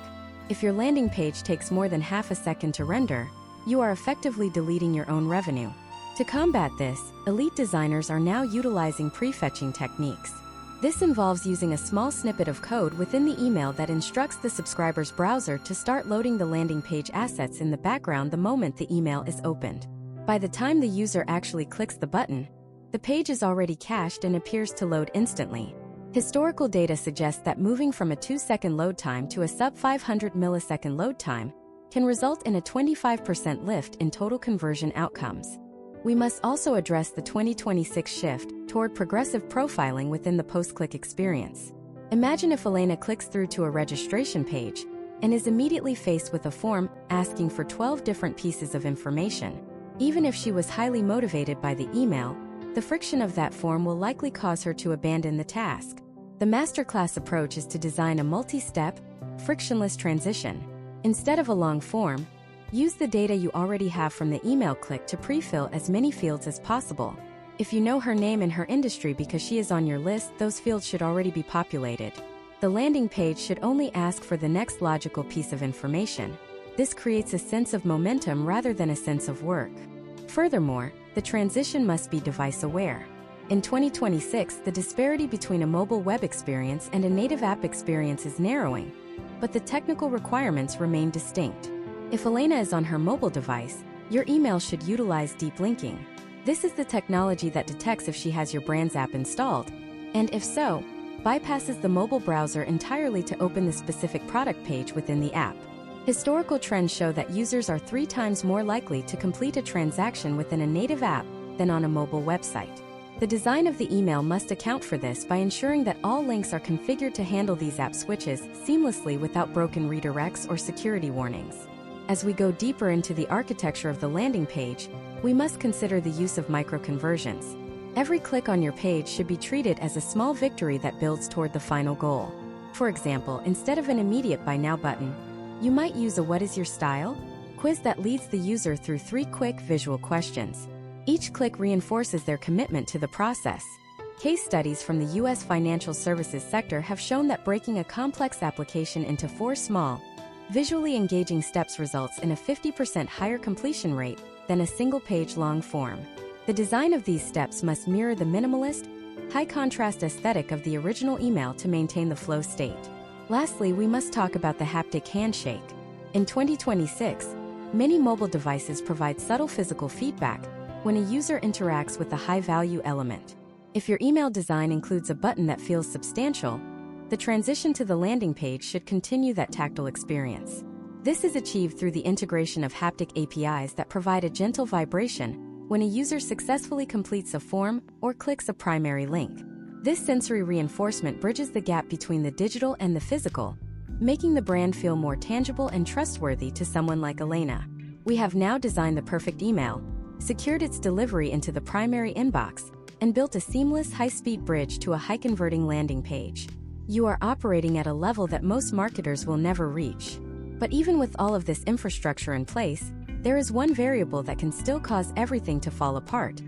If your landing page takes more than half a second to render, you are effectively deleting your own revenue. To combat this, elite designers are now utilizing prefetching techniques. This involves using a small snippet of code within the email that instructs the subscriber's browser to start loading the landing page assets in the background the moment the email is opened. By the time the user actually clicks the button, the page is already cached and appears to load instantly. Historical data suggests that moving from a 2-second load time to a sub-500 millisecond load time can result in a 25% lift in total conversion outcomes. We must also address the 2026 shift toward progressive profiling within the post-click experience. Imagine if Elena clicks through to a registration page and is immediately faced with a form asking for 12 different pieces of information. Even if she was highly motivated by the email, the friction of that form will likely cause her to abandon the task. The masterclass approach is to design a multi-step, frictionless transition. Instead of a long form, use the data you already have from the email click to pre-fill as many fields as possible. If you know her name and her industry because she is on your list, those fields should already be populated. The landing page should only ask for the next logical piece of information. This creates a sense of momentum rather than a sense of work. Furthermore, the transition must be device-aware. In 2026, the disparity between a mobile web experience and a native app experience is narrowing, but the technical requirements remain distinct. If Elena is on her mobile device, your email should utilize deep linking. This is the technology that detects if she has your brand's app installed, and if so, bypasses the mobile browser entirely to open the specific product page within the app. Historical trends show that users are 3 times more likely to complete a transaction within a native app than on a mobile website. The design of the email must account for this by ensuring that all links are configured to handle these app switches seamlessly without broken redirects or security warnings. As we go deeper into the architecture of the landing page, we must consider the use of microconversions. Every click on your page should be treated as a small victory that builds toward the final goal. For example, instead of an immediate Buy Now button, you might use a What is your style? Quiz that leads the user through 3 quick visual questions. Each click reinforces their commitment to the process. Case studies from the U.S. financial services sector have shown that breaking a complex application into 4 small, visually engaging steps results in a 50% higher completion rate than a single-page long form. The design of these steps must mirror the minimalist, high-contrast aesthetic of the original email to maintain the flow state. Lastly, we must talk about the haptic handshake. In 2026, many mobile devices provide subtle physical feedback when a user interacts with a high-value element. If your email design includes a button that feels substantial, the transition to the landing page should continue that tactile experience. This is achieved through the integration of haptic APIs that provide a gentle vibration when a user successfully completes a form or clicks a primary link. This sensory reinforcement bridges the gap between the digital and the physical, making the brand feel more tangible and trustworthy to someone like Elena. We have now designed the perfect email, secured its delivery into the primary inbox, and built a seamless high-speed bridge to a high-converting landing page. You are operating at a level that most marketers will never reach. But even with all of this infrastructure in place, there is one variable that can still cause everything to fall apart: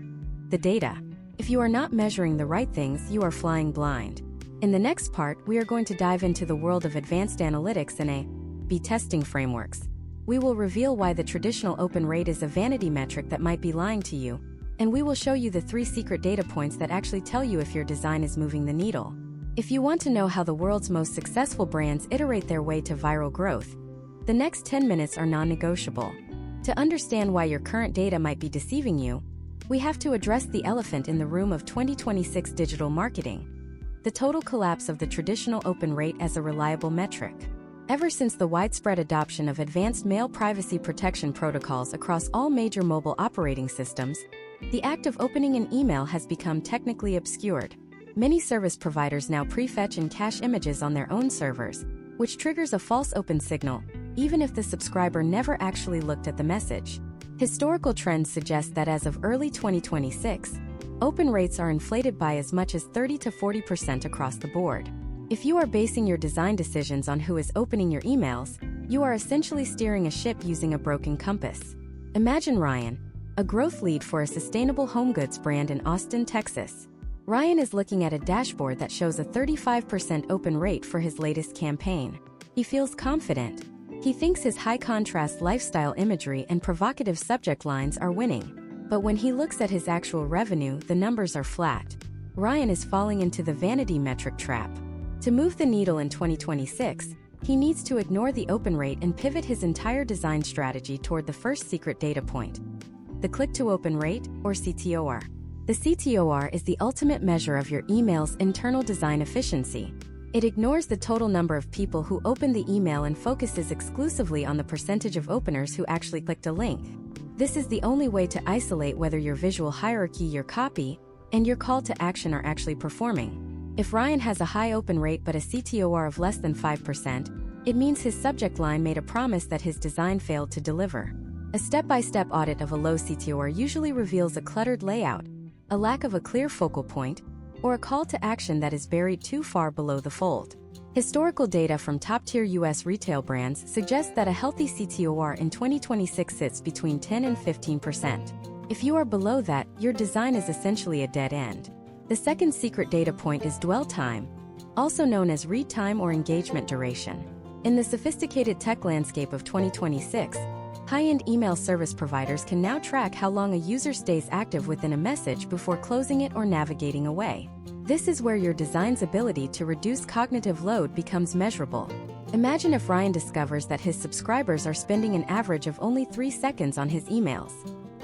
the data. If you are not measuring the right things, you are flying blind. In the next part, we are going to dive into the world of advanced analytics and A/B testing frameworks. We will reveal why the traditional open rate is a vanity metric that might be lying to you, and we will show you the 3 secret data points that actually tell you if your design is moving the needle. If you want to know how the world's most successful brands iterate their way to viral growth, the next 10 minutes are non-negotiable. To understand why your current data might be deceiving you, we have to address the elephant in the room of 2026 digital marketing: the total collapse of the traditional open rate as a reliable metric. Ever since the widespread adoption of advanced mail privacy protection protocols across all major mobile operating systems, the act of opening an email has become technically obscured. Many service providers now prefetch and cache images on their own servers, which triggers a false open signal, even if the subscriber never actually looked at the message. Historical trends suggest that as of early 2026, open rates are inflated by as much as 30 to 40% across the board. If you are basing your design decisions on who is opening your emails, you are essentially steering a ship using a broken compass. Imagine Ryan, a growth lead for a sustainable home goods brand in Austin, Texas. Ryan is looking at a dashboard that shows a 35% open rate for his latest campaign. He feels confident. He thinks his high-contrast lifestyle imagery and provocative subject lines are winning. But when he looks at his actual revenue, the numbers are flat. Ryan is falling into the vanity metric trap. To move the needle in 2026, he needs to ignore the open rate and pivot his entire design strategy toward the first secret data point: the click-to-open rate, or CTOR. The CTOR is the ultimate measure of your email's internal design efficiency. It ignores the total number of people who open the email and focuses exclusively on the percentage of openers who actually clicked a link. This is the only way to isolate whether your visual hierarchy, your copy, and your call to action are actually performing. If Ryan has a high open rate but a CTOR of less than 5%, it means his subject line made a promise that his design failed to deliver. A step-by-step audit of a low CTOR usually reveals a cluttered layout, a lack of a clear focal point, or a call to action that is buried too far below the fold. Historical data from top-tier U.S. retail brands suggests that a healthy CTOR in 2026 sits between 10 and 15%. If you are below that, your design is essentially a dead end. The second secret data point is dwell time, also known as read time or engagement duration. In the sophisticated tech landscape of 2026, high-end email service providers can now track how long a user stays active within a message before closing it or navigating away. This is where your design's ability to reduce cognitive load becomes measurable. Imagine if Ryan discovers that his subscribers are spending an average of only 3 seconds on his emails.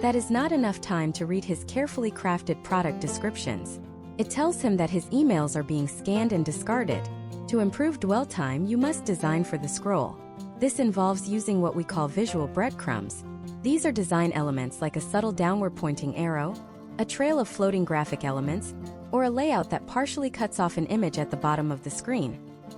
That is not enough time to read his carefully crafted product descriptions. It tells him that his emails are being scanned and discarded. To improve dwell time, you must design for the scroll. This involves using what we call visual breadcrumbs. These are design elements like a subtle downward-pointing arrow, a trail of floating graphic elements, or a layout that partially cuts off an image at the bottom of the screen,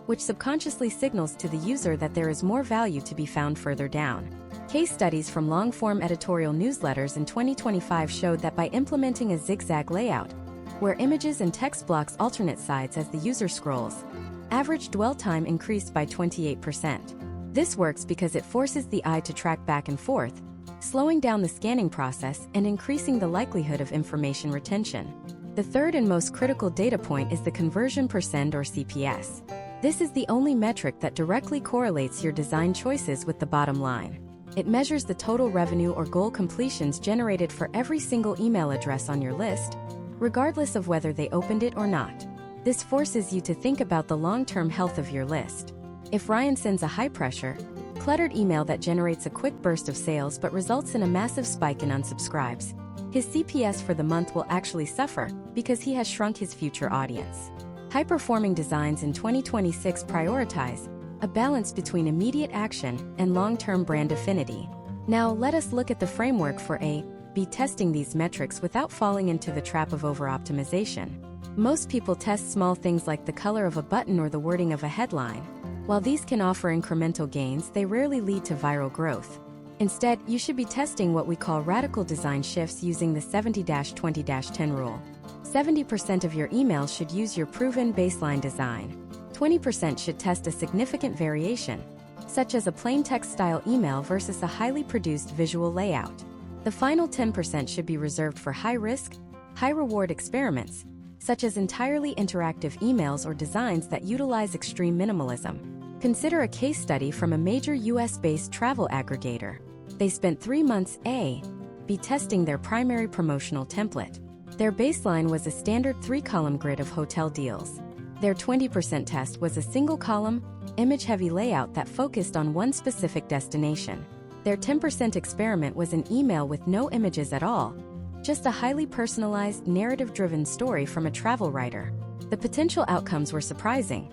which subconsciously signals to the user that there is more value to be found further down. Case studies from long-form editorial newsletters in 2025 showed that by implementing a zigzag layout, where images and text blocks alternate sides as the user scrolls, average dwell time increased by 28%. This works because it forces the eye to track back and forth, slowing down the scanning process and increasing the likelihood of information retention. The third and most critical data point is the conversion percent or CPS. This is the only metric that directly correlates your design choices with the bottom line. It measures the total revenue or goal completions generated for every single email address on your list, regardless of whether they opened it or not. This forces you to think about the long-term health of your list. If Ryan sends a high-pressure, cluttered email that generates a quick burst of sales but results in a massive spike in unsubscribes, his CPS for the month will actually suffer because he has shrunk his future audience. High-performing designs in 2026 prioritize a balance between immediate action and long-term brand affinity. Now, let us look at the framework for A/B testing these metrics without falling into the trap of over-optimization. Most people test small things like the color of a button or the wording of a headline. While these can offer incremental gains, they rarely lead to viral growth. Instead, you should be testing what we call radical design shifts using the 70-20-10 rule. 70% of your emails should use your proven baseline design. 20% should test a significant variation, such as a plain text-style email versus a highly produced visual layout. The final 10% should be reserved for high-risk, high-reward experiments, such as entirely interactive emails or designs that utilize extreme minimalism. Consider a case study from a major US-based travel aggregator. They spent 3 months A/B testing their primary promotional template. Their baseline was a standard 3-column grid of hotel deals. Their 20% test was a single-column, image-heavy layout that focused on one specific destination. Their 10% experiment was an email with no images at all, just a highly personalized, narrative-driven story from a travel writer. The potential outcomes were surprising.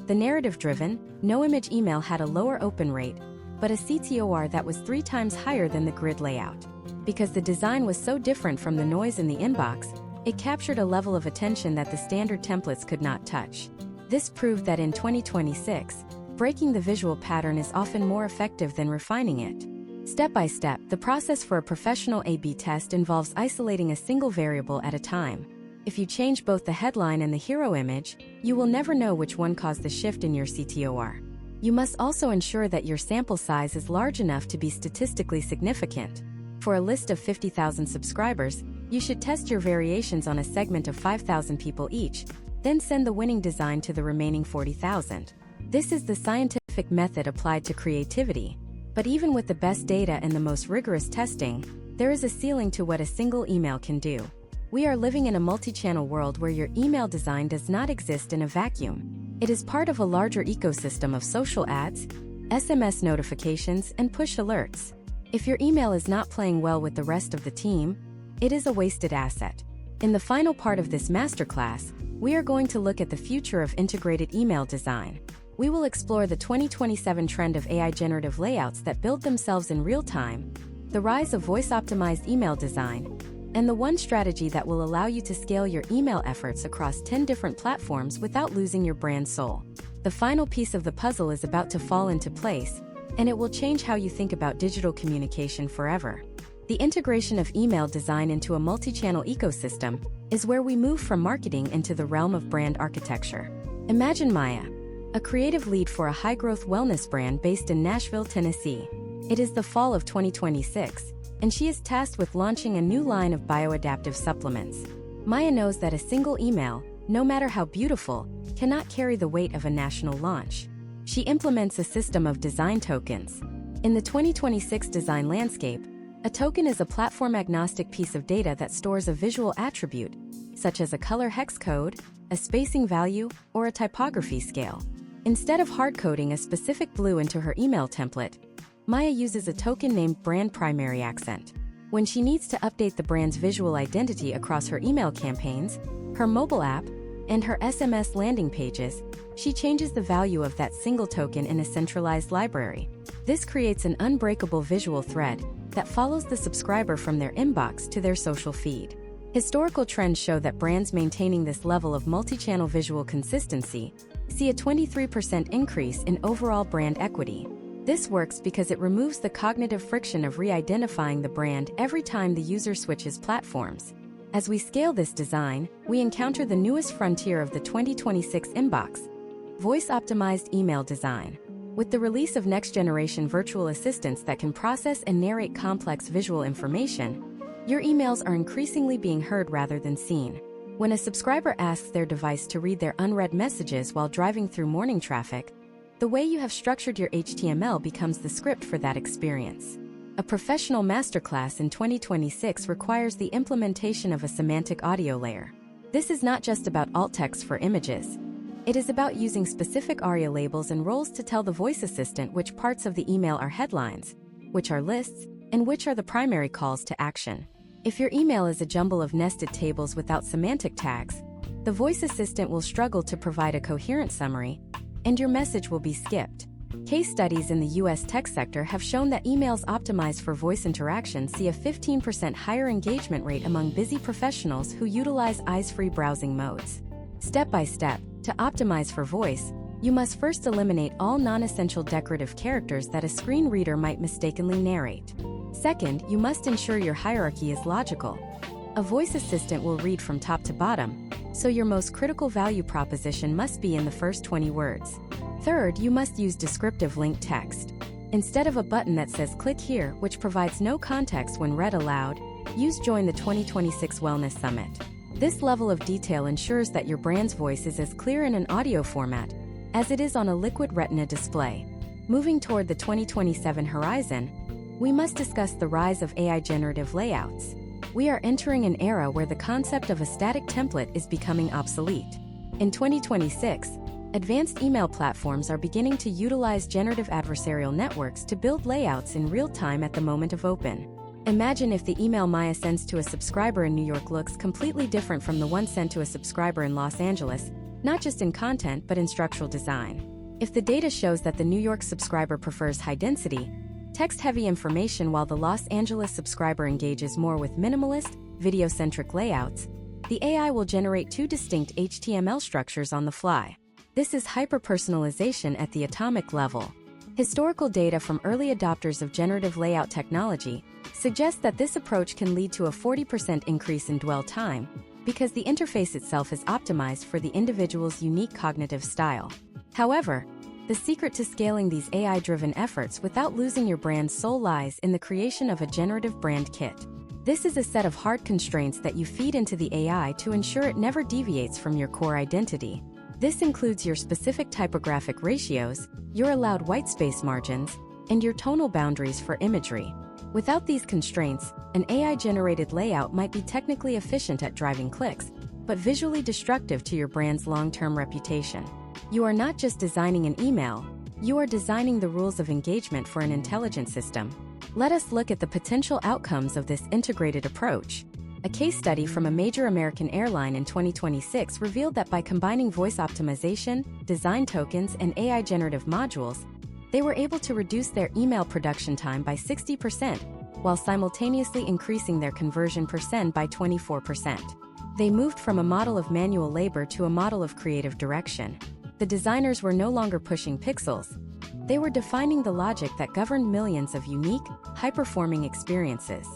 The narrative-driven, no-image email had a lower open rate, but a CTOR that was 3 times higher than the grid layout. Because the design was so different from the noise in the inbox, it captured a level of attention that the standard templates could not touch. This proved that in 2026, breaking the visual pattern is often more effective than refining it. Step by step, the process for a professional A/B test involves isolating a single variable at a time. If you change both the headline and the hero image, you will never know which one caused the shift in your CTOR. You must also ensure that your sample size is large enough to be statistically significant. For a list of 50,000 subscribers, you should test your variations on a segment of 5,000 people each, then send the winning design to the remaining 40,000. This is the scientific method applied to creativity. But even with the best data and the most rigorous testing, there is a ceiling to what a single email can do. We are living in a multi-channel world where your email design does not exist in a vacuum. It is part of a larger ecosystem of social ads, SMS notifications, and push alerts. If your email is not playing well with the rest of the team, it is a wasted asset. In the final part of this masterclass, we are going to look at the future of integrated email design. We will explore the 2027 trend of AI generative layouts that build themselves in real time, the rise of voice-optimized email design, and the one strategy that will allow you to scale your email efforts across 10 different platforms without losing your brand soul. The final piece of the puzzle is about to fall into place, and it will change how you think about digital communication forever. The integration of email design into a multi-channel ecosystem is where we move from marketing into the realm of brand architecture. Imagine Maya, a creative lead for a high-growth wellness brand based in Nashville, Tennessee. It is the fall of 2026, and she is tasked with launching a new line of bioadaptive supplements. Maya knows that a single email, no matter how beautiful, cannot carry the weight of a national launch. She implements a system of design tokens. In the 2026 design landscape, a token is a platform-agnostic piece of data that stores a visual attribute, such as a color hex code, a spacing value, or a typography scale. Instead of hard-coding a specific blue into her email template, Maya uses a token named Brand Primary Accent. When she needs to update the brand's visual identity across her email campaigns, her mobile app, and her SMS landing pages, she changes the value of that single token in a centralized library. This creates an unbreakable visual thread that follows the subscriber from their inbox to their social feed. Historical trends show that brands maintaining this level of multi-channel visual consistency see a 23% increase in overall brand equity. This works because it removes the cognitive friction of re-identifying the brand every time the user switches platforms. As we scale this design, we encounter the newest frontier of the 2026 inbox: voice-optimized email design. With the release of next-generation virtual assistants that can process and narrate complex visual information, your emails are increasingly being heard rather than seen. When a subscriber asks their device to read their unread messages while driving through morning traffic, the way you have structured your HTML becomes the script for that experience. A professional masterclass in 2026 requires the implementation of a semantic audio layer. This is not just about alt text for images. It is about using specific ARIA labels and roles to tell the voice assistant which parts of the email are headlines, which are lists, and which are the primary calls to action. If your email is a jumble of nested tables without semantic tags, the voice assistant will struggle to provide a coherent summary, and your message will be skipped. Case studies in the US tech sector have shown that emails optimized for voice interaction see a 15% higher engagement rate among busy professionals who utilize eyes-free browsing modes. Step by step, to optimize for voice, you must first eliminate all non-essential decorative characters that a screen reader might mistakenly narrate. Second, you must ensure your hierarchy is logical. A voice assistant will read from top to bottom, so your most critical value proposition must be in the first 20 words. Third, you must use descriptive linked text. Instead of a button that says "click here," which provides no context when read aloud, use "Join the 2026 Wellness Summit." This level of detail ensures that your brand's voice is as clear in an audio format as it is on a liquid retina display. Moving toward the 2027 horizon, we must discuss the rise of AI generative layouts. We are entering an era where the concept of a static template is becoming obsolete. In 2026, advanced email platforms are beginning to utilize generative adversarial networks to build layouts in real time at the moment of open. Imagine if the email Maya sends to a subscriber in New York looks completely different from the one sent to a subscriber in Los Angeles, not just in content but in structural design. If the data shows that the New York subscriber prefers high-density, text-heavy information while the Los Angeles subscriber engages more with minimalist, video-centric layouts, the AI will generate two distinct HTML structures on the fly. This is hyper-personalization at the atomic level. Historical data from early adopters of generative layout technology suggests that this approach can lead to a 40% increase in dwell time, because the interface itself is optimized for the individual's unique cognitive style. However, the secret to scaling these AI-driven efforts without losing your brand's soul lies in the creation of a generative brand kit. This is a set of hard constraints that you feed into the AI to ensure it never deviates from your core identity. This includes your specific typographic ratios, your allowed whitespace margins, and your tonal boundaries for imagery. Without these constraints, an AI-generated layout might be technically efficient at driving clicks, but visually destructive to your brand's long-term reputation. You are not just designing an email, you are designing the rules of engagement for an intelligent system. Let us look at the potential outcomes of this integrated approach. A case study from a major American airline in 2026 revealed that by combining voice optimization, design tokens, and AI generative modules, they were able to reduce their email production time by 60%, while simultaneously increasing their conversion percent by 24%. They moved from a model of manual labor to a model of creative direction. The designers were no longer pushing pixels. They were defining the logic that governed millions of unique, high-performing experiences.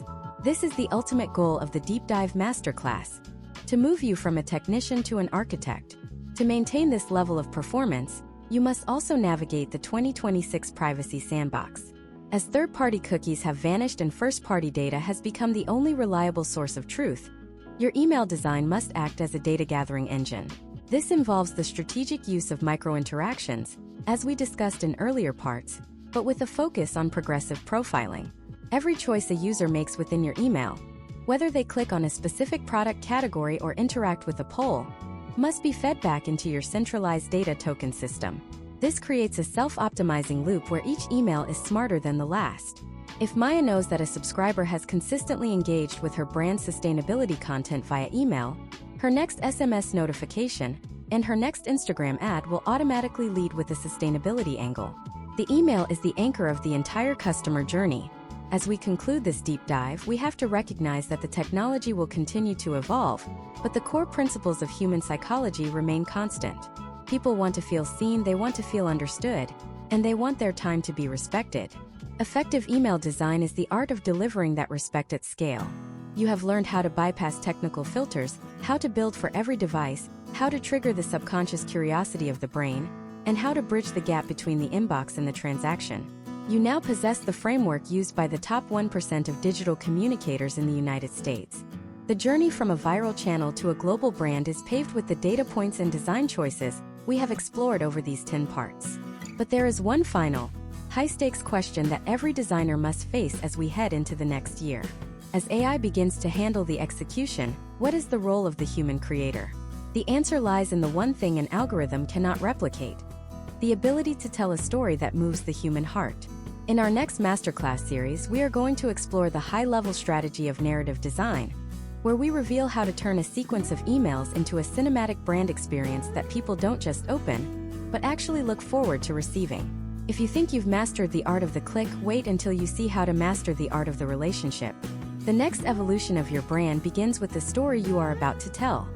This is the ultimate goal of the Deep Dive Masterclass: to move you from a technician to an architect. To maintain this level of performance, you must also navigate the 2026 Privacy Sandbox. As third-party cookies have vanished and first-party data has become the only reliable source of truth, your email design must act as a data-gathering engine. This involves the strategic use of micro-interactions, as we discussed in earlier parts, but with a focus on progressive profiling. Every choice a user makes within your email, whether they click on a specific product category or interact with a poll, must be fed back into your centralized data token system. This creates a self-optimizing loop where each email is smarter than the last. If Maya knows that a subscriber has consistently engaged with her brand sustainability content via email, her next SMS notification and her next Instagram ad will automatically lead with a sustainability angle. The email is the anchor of the entire customer journey. As we conclude this deep dive, we have to recognize that the technology will continue to evolve, but the core principles of human psychology remain constant. People want to feel seen, they want to feel understood, and they want their time to be respected. Effective email design is the art of delivering that respect at scale. You have learned how to bypass technical filters, how to build for every device, how to trigger the subconscious curiosity of the brain, and how to bridge the gap between the inbox and the transaction. You now possess the framework used by the top 1% of digital communicators in the United States. The journey from a viral channel to a global brand is paved with the data points and design choices we have explored over these 10 parts. But there is one final, high-stakes question that every designer must face as we head into the next year. As AI begins to handle the execution, what is the role of the human creator? The answer lies in the one thing an algorithm cannot replicate: the ability to tell a story that moves the human heart. In our next masterclass series, we are going to explore the high-level strategy of narrative design, where we reveal how to turn a sequence of emails into a cinematic brand experience that people don't just open, but actually look forward to receiving. If you think you've mastered the art of the click, wait until you see how to master the art of the relationship. The next evolution of your brand begins with the story you are about to tell.